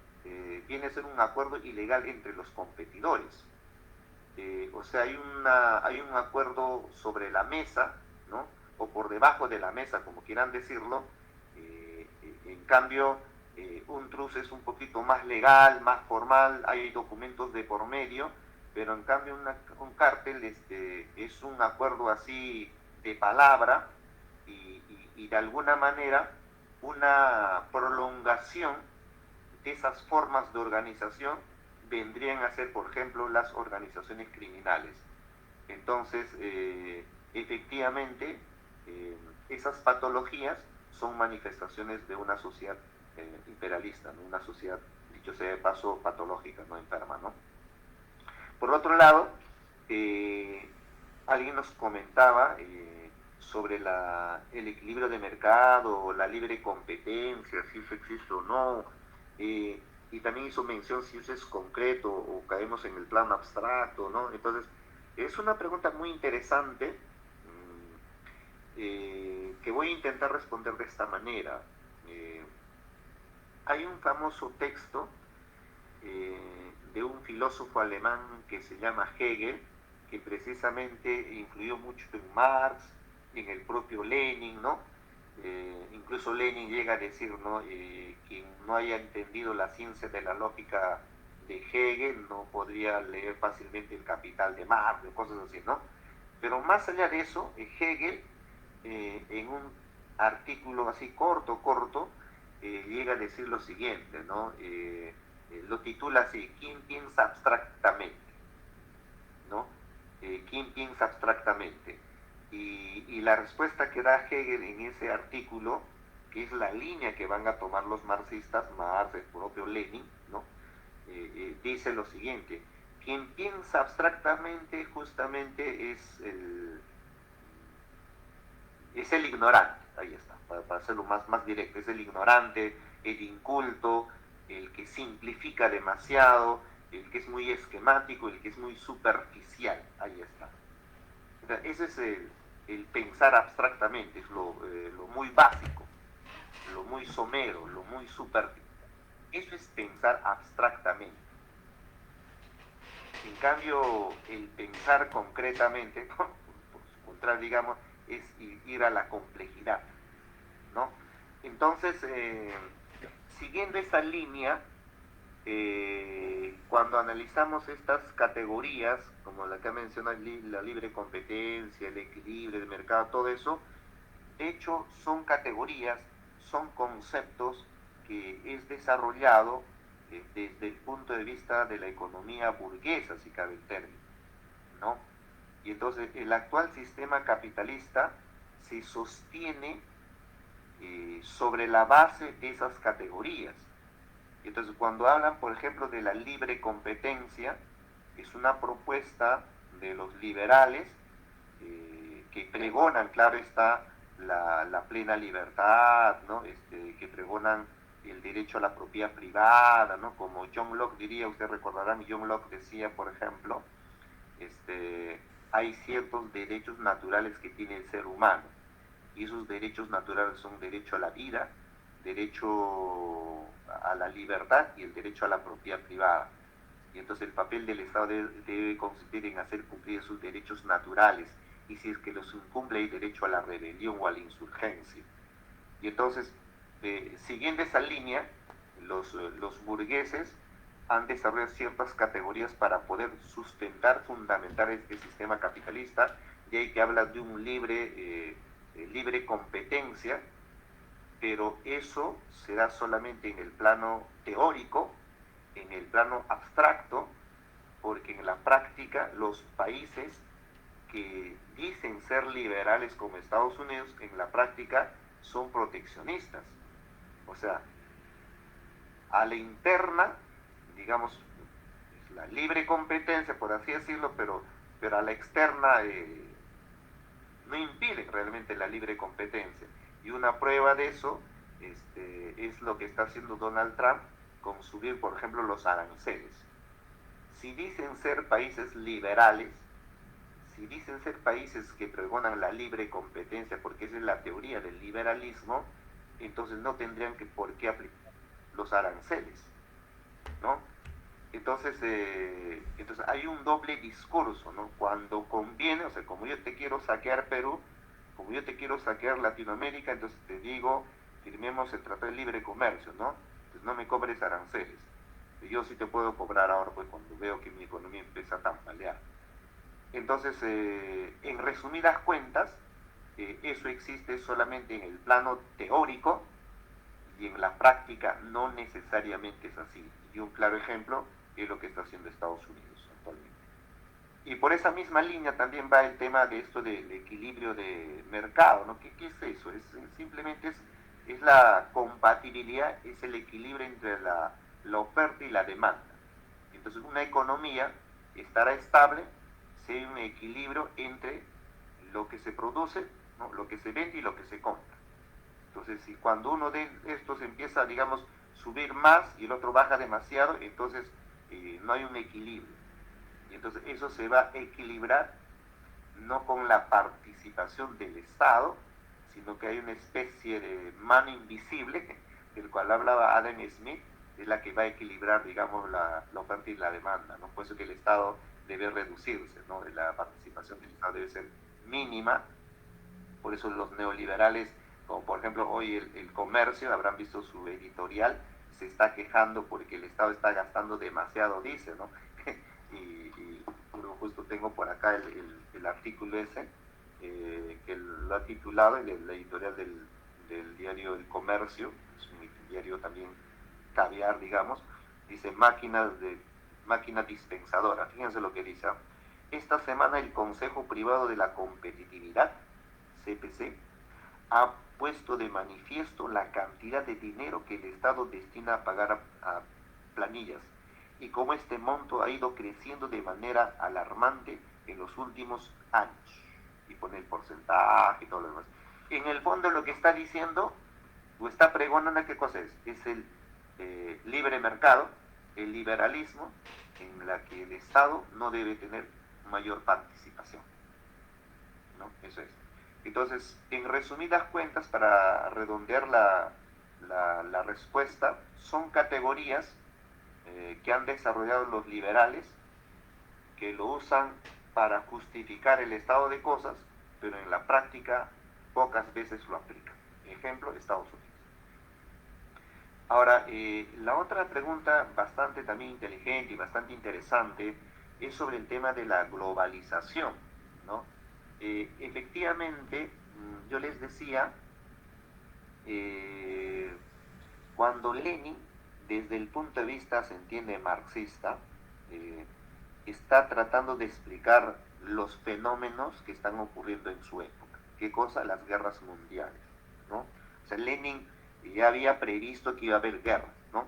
viene a ser un acuerdo ilegal entre los competidores. O sea, hay un acuerdo sobre la mesa, ¿no? O por debajo de la mesa, como quieran decirlo. En cambio, un trust es un poquito más legal, más formal, hay documentos de por medio, pero en cambio un cártel es un acuerdo así de palabra y de alguna manera una prolongación de esas formas de organización vendrían a ser, por ejemplo, las organizaciones criminales. Entonces, efectivamente, esas patologías son manifestaciones de una sociedad imperialista, ¿no? Una sociedad, dicho sea de paso, patológica, no enferma, ¿no? Por otro lado, alguien nos comentaba sobre el equilibrio de mercado, la libre competencia, si eso existe o no, y también hizo mención si eso es concreto o caemos en el plano abstracto, ¿no? Entonces, es una pregunta muy interesante que voy a intentar responder de esta manera. Hay un famoso texto de un filósofo alemán que se llama Hegel, que precisamente influyó mucho en Marx, en el propio Lenin, ¿no? Incluso Lenin llega a decir, ¿no? Quien no haya entendido la ciencia de la lógica de Hegel no podría leer fácilmente el Capital de Marx, o cosas así, ¿no? Pero más allá de eso, Hegel, en un artículo así corto, llega a decir lo siguiente, ¿no? Lo titula así: ¿quién piensa abstractamente? ¿No? ¿Quién piensa abstractamente? Y la respuesta que da Hegel en ese artículo, que es la línea que van a tomar los marxistas, Marx, el propio Lenin, ¿no? Dice lo siguiente: quien piensa abstractamente justamente es el ignorante, ahí está, para hacerlo más directo, es el ignorante, el inculto, el que simplifica demasiado, el que es muy esquemático, el que es muy superficial, ahí está. Ese es el pensar abstractamente, es lo muy básico, lo muy somero, lo muy superficial. Eso es pensar abstractamente. En cambio, el pensar concretamente, por su contrario, digamos, es ir a la complejidad, ¿no? Entonces, siguiendo esa línea, cuando analizamos estas categorías, como la que menciona la libre competencia, el equilibrio de mercado, todo eso, de hecho son categorías, son conceptos que es desarrollado desde el punto de vista de la economía burguesa, si cabe el término, ¿no? Y entonces el actual sistema capitalista se sostiene sobre la base de esas categorías. Entonces, cuando hablan, por ejemplo, de la libre competencia, es una propuesta de los liberales que pregonan, claro está, la plena libertad, ¿no? Que pregonan el derecho a la propiedad privada, ¿no? Como John Locke diría, ustedes recordarán, John Locke decía, por ejemplo, hay ciertos derechos naturales que tiene el ser humano, y esos derechos naturales son derecho a la vida, derecho a la libertad y el derecho a la propiedad privada. Y entonces el papel del Estado debe consistir en hacer cumplir sus derechos naturales, y si es que los incumple hay derecho a la rebelión o a la insurgencia. Y entonces, siguiendo esa línea, los burgueses han desarrollado ciertas categorías para poder sustentar, fundamentar este sistema capitalista, y ahí que habla de un libre competencia, pero eso se da solamente en el plano teórico, en el plano abstracto, porque en la práctica los países que dicen ser liberales como Estados Unidos, en la práctica son proteccionistas. O sea, a la interna, digamos, es la libre competencia, por así decirlo, pero a la externa no impiden realmente la libre competencia. Y una prueba de eso es lo que está haciendo Donald Trump con subir, por ejemplo, los aranceles. Si dicen ser países liberales, si dicen ser países que pregonan la libre competencia, porque esa es la teoría del liberalismo, entonces no tendrían por qué aplicar los aranceles, ¿no? Entonces hay un doble discurso, ¿no? Cuando conviene, o sea, como yo te quiero saquear Perú, como yo te quiero saquear Latinoamérica, entonces te digo, firmemos el Tratado de Libre Comercio, ¿no? Pues no me cobres aranceles. Yo sí te puedo cobrar ahora, pues cuando veo que mi economía empieza a tambalear. Entonces, en resumidas cuentas, eso existe solamente en el plano teórico, y en la práctica no necesariamente es así. Y un claro ejemplo es lo que está haciendo Estados Unidos actualmente. Y por esa misma línea también va el tema de esto del equilibrio de mercado, ¿no? ¿Qué es eso? Simplemente es la compatibilidad, es el equilibrio entre la oferta y la demanda. Entonces una economía estará estable si hay un equilibrio entre lo que se produce, ¿no? Lo que se vende y lo que se compra. Entonces, si cuando uno de estos empieza, digamos, subir más y el otro baja demasiado, entonces no hay un equilibrio. Y entonces eso se va a equilibrar no con la participación del Estado, sino que hay una especie de mano invisible, del cual hablaba Adam Smith, es la que va a equilibrar, digamos, la oferta y la demanda, ¿no? Por eso que el Estado debe reducirse, ¿no? La participación del Estado debe ser mínima. Por eso los neoliberales, como por ejemplo hoy el Comercio, habrán visto su editorial, se está quejando porque el Estado está gastando demasiado, dice, ¿no? y justo tengo por acá el artículo ese, que lo ha titulado, la editorial del diario El Comercio, es un diario también caviar, digamos, dice máquina dispensadora. Fíjense lo que dice. Esta semana el Consejo Privado de la Competitividad, CPC, ha puesto de manifiesto la cantidad de dinero que el Estado destina a pagar a planillas y cómo este monto ha ido creciendo de manera alarmante en los últimos años. Y pone el porcentaje y todo lo demás. En el fondo lo que está diciendo o está pregonando, ¿qué cosa es? Es el libre mercado, el liberalismo, en la que el Estado no debe tener mayor participación, ¿no? Eso es. Entonces, en resumidas cuentas, para redondear la respuesta, son categorías que han desarrollado los liberales, que lo usan para justificar el estado de cosas, pero en la práctica pocas veces lo aplican. Ejemplo, Estados Unidos. Ahora, la otra pregunta bastante también inteligente y bastante interesante es sobre el tema de la globalización, ¿no? Efectivamente, yo les decía, cuando Lenin, desde el punto de vista, se entiende, marxista, está tratando de explicar los fenómenos que están ocurriendo en su época. ¿Qué cosa? Las guerras mundiales, ¿no? O sea, Lenin ya había previsto que iba a haber guerras, ¿no?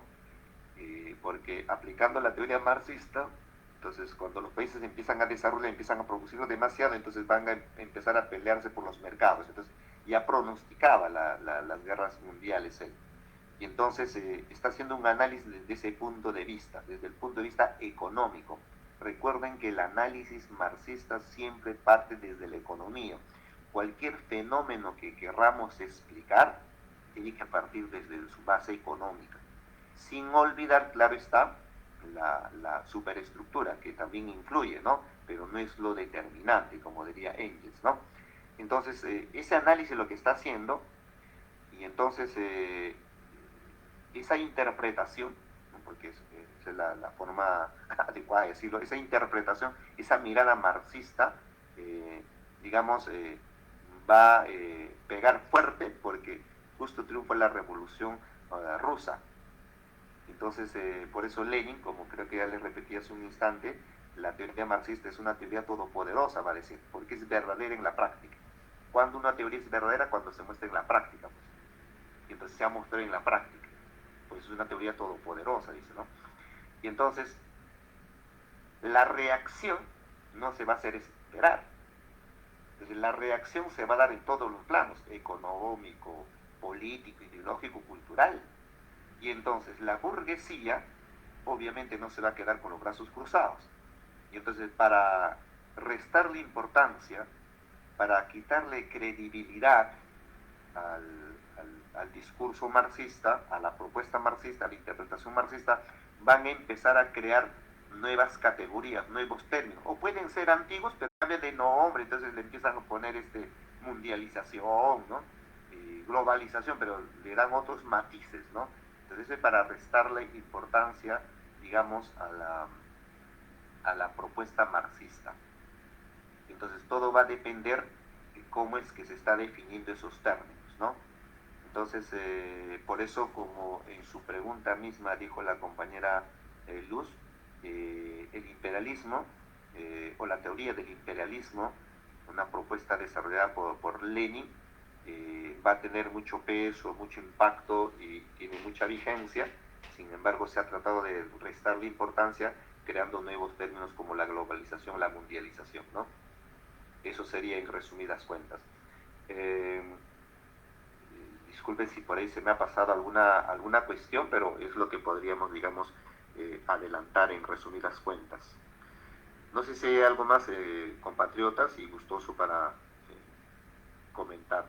Porque aplicando la teoría marxista, entonces cuando los países empiezan a desarrollar, empiezan a producirlo demasiado, entonces van a empezar a pelearse por los mercados. Entonces ya pronosticaba las guerras mundiales él. Y entonces está haciendo un análisis desde ese punto de vista, desde el punto de vista económico. Recuerden que el análisis marxista siempre parte desde la economía. Cualquier fenómeno que querramos explicar tiene que partir desde su base económica, sin olvidar, claro está, la superestructura, que también influye, ¿no? Pero no es lo determinante, como diría Engels, ¿no? Entonces, ese análisis lo que está haciendo, y entonces esa interpretación, ¿no? Porque es la forma adecuada de decirlo, esa interpretación, esa mirada marxista, digamos, va a pegar fuerte porque justo triunfa la revolución rusa. Entonces, por eso Lenin, como creo que ya les repetí hace un instante, la teoría marxista es una teoría todopoderosa, va a decir, porque es verdadera en la práctica. Cuando una teoría es verdadera, cuando se muestra en la práctica, pues. Y entonces se ha mostrado en la práctica, pues es una teoría todopoderosa, dice, ¿no? Y entonces, la reacción no se va a hacer esperar. Entonces, la reacción se va a dar en todos los planos, económico, político, ideológico, cultural. Y entonces la burguesía obviamente no se va a quedar con los brazos cruzados. Y entonces para restarle importancia, para quitarle credibilidad al discurso marxista, a la propuesta marxista, a la interpretación marxista, van a empezar a crear nuevas categorías, nuevos términos. O pueden ser antiguos, pero cambian de nombre, entonces le empiezan a poner mundialización, ¿no? Globalización, pero le dan otros matices, ¿no? Entonces, para restarle importancia, digamos, a la propuesta marxista. Entonces, todo va a depender de cómo es que se está definiendo esos términos, ¿no? Entonces, por eso, como en su pregunta misma dijo la compañera Luz, el imperialismo, o la teoría del imperialismo, una propuesta desarrollada por Lenin, va a tener mucho peso, mucho impacto y tiene mucha vigencia. Sin embargo, se ha tratado de restarle importancia creando nuevos términos como la globalización, la mundialización, ¿no? Eso sería en resumidas cuentas. Disculpen si por ahí se me ha pasado alguna cuestión, pero es lo que podríamos, digamos, adelantar en resumidas cuentas. No sé si hay algo más, compatriotas, y gustoso para comentar.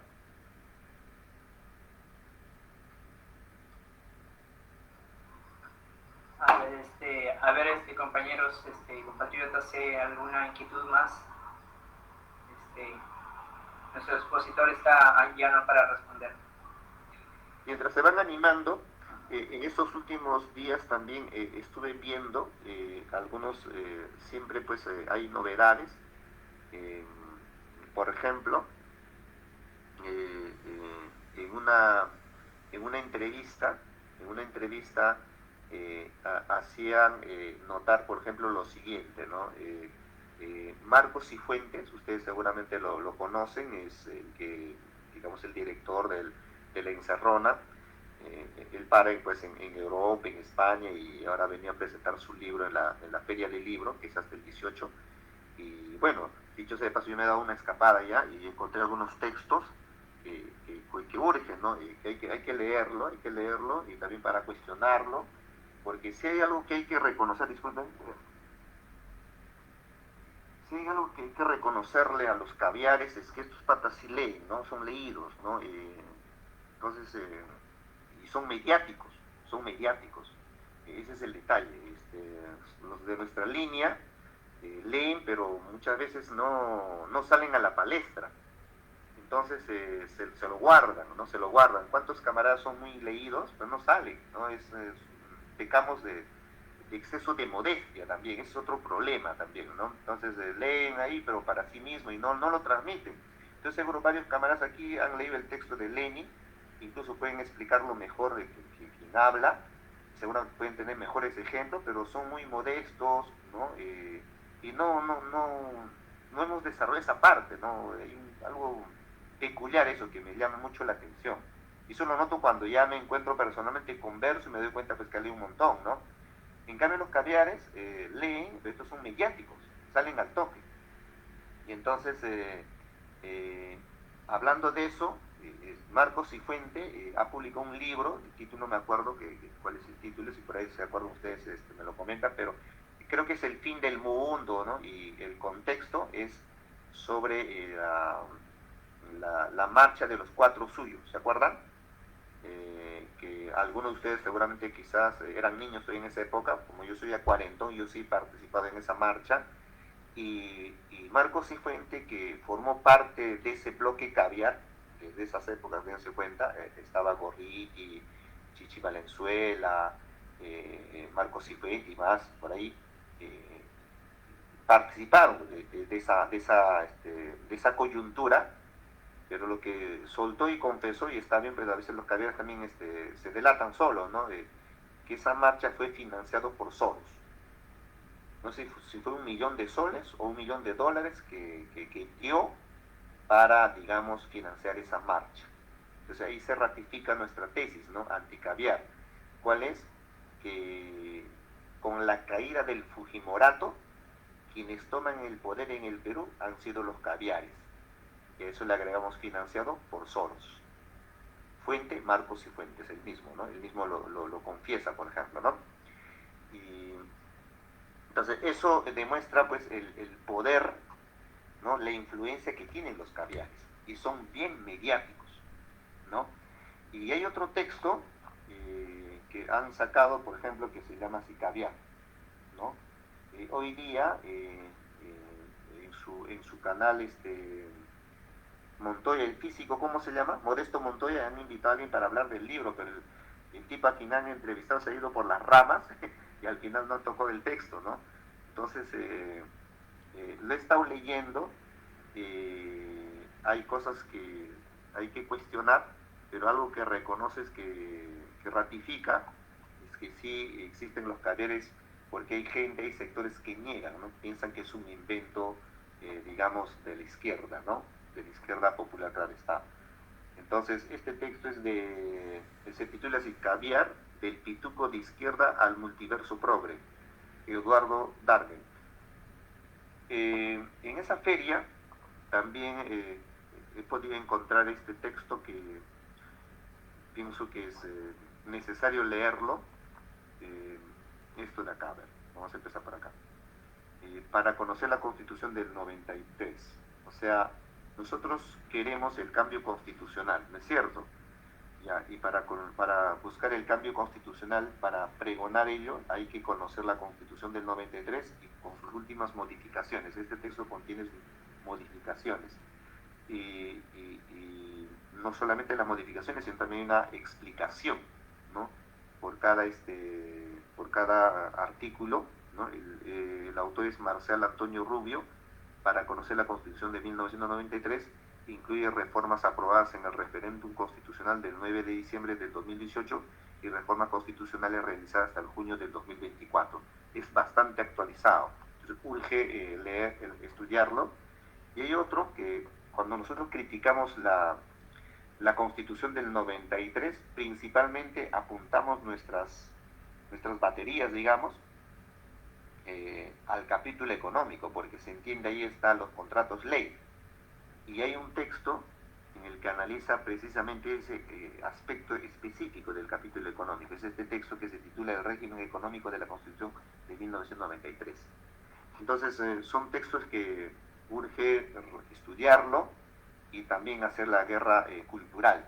Compañeros, compatriotas, ¿alguna inquietud más? Nuestro expositor está llano para responder. Mientras se van animando, en estos últimos días también estuve viendo algunos, siempre pues hay novedades. Por ejemplo, en una entrevista hacían notar, por ejemplo, lo siguiente, ¿no? Marcos Cifuentes, ustedes seguramente lo conocen, es digamos, el director de la Encerrona. Él para pues, en Europa, en España, y ahora venía a presentar su libro en la Feria del Libro, que es hasta el 18. Y bueno, dicho sea de paso, yo me he dado una escapada ya y encontré algunos textos que urgen, ¿no? Hay que leerlo y también para cuestionarlo, porque si hay algo que hay que reconocer, disculpen, si hay algo que hay que reconocerle a los caviares es que estos patas sí leen, ¿no? Son leídos, ¿no? Entonces, y son mediáticos, ese es el detalle. Los de nuestra línea leen, pero muchas veces no salen a la palestra. Entonces se lo guardan, ¿no? Se lo guardan. ¿Cuántos camaradas son muy leídos? Pues no salen, ¿no? Pecamos de exceso de modestia también, ese es otro problema también, ¿no? Entonces leen ahí, pero para sí mismo, y no lo transmiten. Entonces seguro varios camaradas aquí han leído el texto de Lenin, incluso pueden explicarlo mejor de quien habla, seguro pueden tener mejores ejemplos, pero son muy modestos, ¿no? Y no hemos desarrollado esa parte, ¿no? Hay algo peculiar eso que me llama mucho la atención. Y eso lo noto cuando ya me encuentro personalmente, converso y me doy cuenta pues que leí un montón, ¿no? En cambio los caviares leen, pero estos son mediáticos, salen al toque. Y entonces, hablando de eso, Marcos Cifuente ha publicado un libro, el título no me acuerdo cuál es el título, si por ahí se acuerdan ustedes me lo comentan, pero creo que es El fin del mundo, ¿no? Y el contexto es sobre la marcha de los cuatro suyos, ¿se acuerdan? Que algunos de ustedes seguramente quizás eran niños en esa época, como yo soy cuarentón, yo sí he participado en esa marcha, y Marcos Cifuente, que formó parte de ese bloque Caviar, desde esas épocas, dense cuenta, estaba Gorriti, Chichi Valenzuela, Marcos Cifuente y más, por ahí, participaron de esa coyuntura, pero lo que soltó y confesó, y está bien, pero a veces los caviares también se delatan solos, ¿no? Que esa marcha fue financiado por Soros. No sé si fue $1 millón o $1 millón que dio para, digamos, financiar esa marcha. Entonces ahí se ratifica nuestra tesis, ¿no? Anticaviar. ¿Cuál es? Que con la caída del Fujimorato, quienes toman el poder en el Perú han sido los caviares. Y a eso le agregamos financiado por Soros. Fuente, Marcos Cifuentes, el mismo, ¿no? El mismo lo confiesa, por ejemplo, ¿no? Y entonces eso demuestra pues el poder, ¿no? La influencia que tienen los caviares, y son bien mediáticos, ¿no? Y hay otro texto que han sacado, por ejemplo, que se llama Así Caviar, ¿no? Hoy día en su canal Montoya, el físico, ¿cómo se llama? Modesto Montoya, han invitado a alguien para hablar del libro, pero el tipo a quien han entrevistado se ha ido por las ramas y al final no tocó el texto, ¿no? Entonces, lo he estado leyendo, hay cosas que hay que cuestionar, pero algo que reconoces que ratifica es que sí existen los caviares, porque hay gente, hay sectores que niegan, ¿no? Piensan que es un invento, digamos, de la izquierda, ¿no? De la izquierda popular, claro está. Entonces, este texto se titula así: Caviar, del pituco de izquierda al multiverso progre, Eduardo Darden. En esa feria también he podido encontrar este texto que pienso que es necesario leerlo. Esto de acá, a ver, vamos a empezar por acá. Para conocer la Constitución del 93. O sea, nosotros queremos el cambio constitucional, ¿no es cierto? Ya, y para buscar el cambio constitucional, para pregonar ello, hay que conocer la Constitución del 93 y con sus últimas modificaciones. Este texto contiene modificaciones. Y no solamente las modificaciones, sino también una explicación, ¿no? Por cada artículo, ¿no? El autor es Marcial Antonio Rubio. Para conocer la Constitución de 1993, incluye reformas aprobadas en el referéndum constitucional del 9 de diciembre del 2018 y reformas constitucionales realizadas hasta el junio del 2024. Es bastante actualizado, entonces urge estudiarlo. Y hay otro que, cuando nosotros criticamos la Constitución del 93, principalmente apuntamos nuestras baterías, digamos, al capítulo económico, porque se entiende ahí están los contratos ley. Y hay un texto en el que analiza precisamente ese aspecto específico del capítulo económico. Es este texto que se titula El régimen económico de la Constitución de 1993. Entonces, son textos que urge estudiarlo y también hacer la guerra cultural.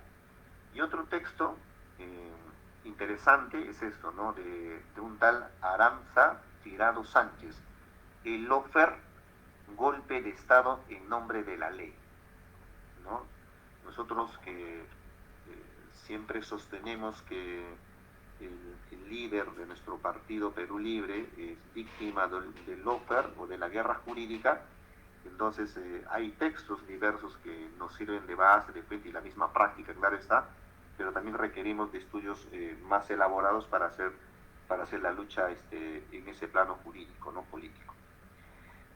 Y otro texto interesante es esto, ¿no? De un tal Aranza Tirado Sánchez, el lofer, golpe de Estado en nombre de la ley, ¿no? Nosotros que siempre sostenemos que el líder de nuestro partido Perú Libre es víctima del lofer o de la guerra jurídica. Entonces hay textos diversos que nos sirven de base, de fuente, y la misma práctica, claro está, pero también requerimos de estudios más elaborados para hacer la lucha en ese plano jurídico, no político.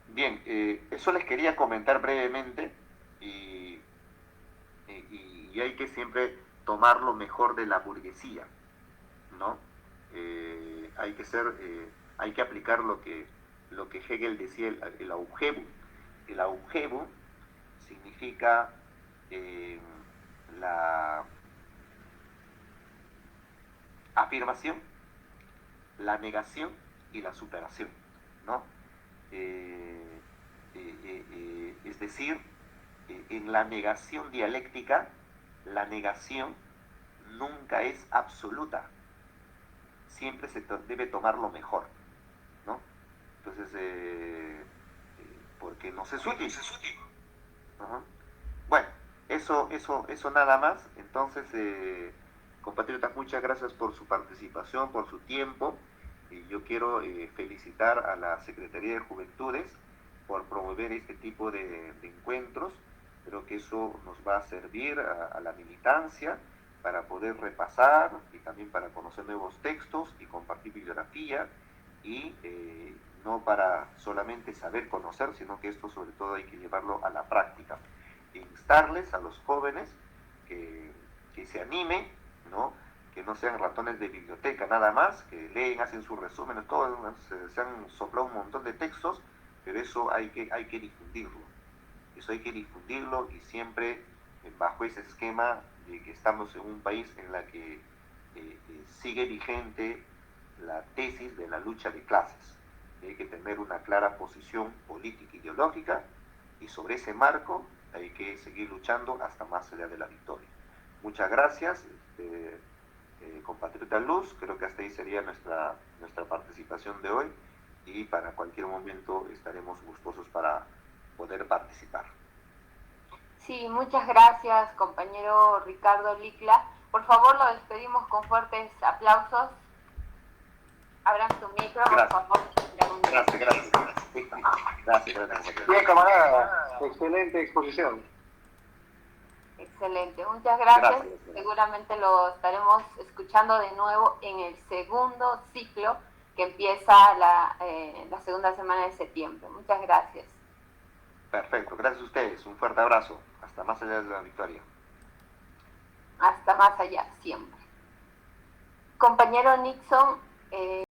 Bien, eso les quería comentar brevemente, y hay que siempre tomar lo mejor de la burguesía, ¿no? Hay que aplicar lo que Hegel decía, el Aufhebung. El Aufhebung significa la afirmación, la negación y la superación, ¿no? Es decir, en la negación dialéctica, la negación nunca es absoluta, siempre se debe tomar lo mejor, ¿no? Entonces, porque no es útil. Ajá. Bueno, eso nada más. Entonces, compatriotas, muchas gracias por su participación, por su tiempo. Y yo quiero felicitar a la Secretaría de Juventudes por promover este tipo de encuentros. Creo que eso nos va a servir a la militancia para poder repasar y también para conocer nuevos textos y compartir bibliografía y no para solamente saber conocer, sino que esto sobre todo hay que llevarlo a la práctica. Instarles a los jóvenes que se animen, ¿no? Que no sean ratones de biblioteca nada más, que leen, hacen sus resúmenes, todo, se han soplado un montón de textos, pero eso hay que difundirlo. Eso hay que difundirlo y siempre bajo ese esquema de que estamos en un país en la que sigue vigente la tesis de la lucha de clases. Hay que tener una clara posición política e ideológica y sobre ese marco hay que seguir luchando hasta más allá de la victoria. Muchas gracias, compatriota Luz. Creo que hasta ahí sería nuestra participación de hoy y para cualquier momento estaremos gustosos para poder participar. Sí, muchas gracias, compañero Ricardo Licla. Por favor, lo despedimos con fuertes aplausos. Abran su micro, gracias. por favor. Gracias. Bien, camarada, excelente exposición. Excelente, muchas gracias. Gracias. Seguramente lo estaremos escuchando de nuevo en el segundo ciclo que empieza la segunda semana de septiembre. Muchas gracias. Perfecto, gracias a ustedes. Un fuerte abrazo. Hasta más allá de la victoria. Hasta más allá, siempre. Compañero Nixon,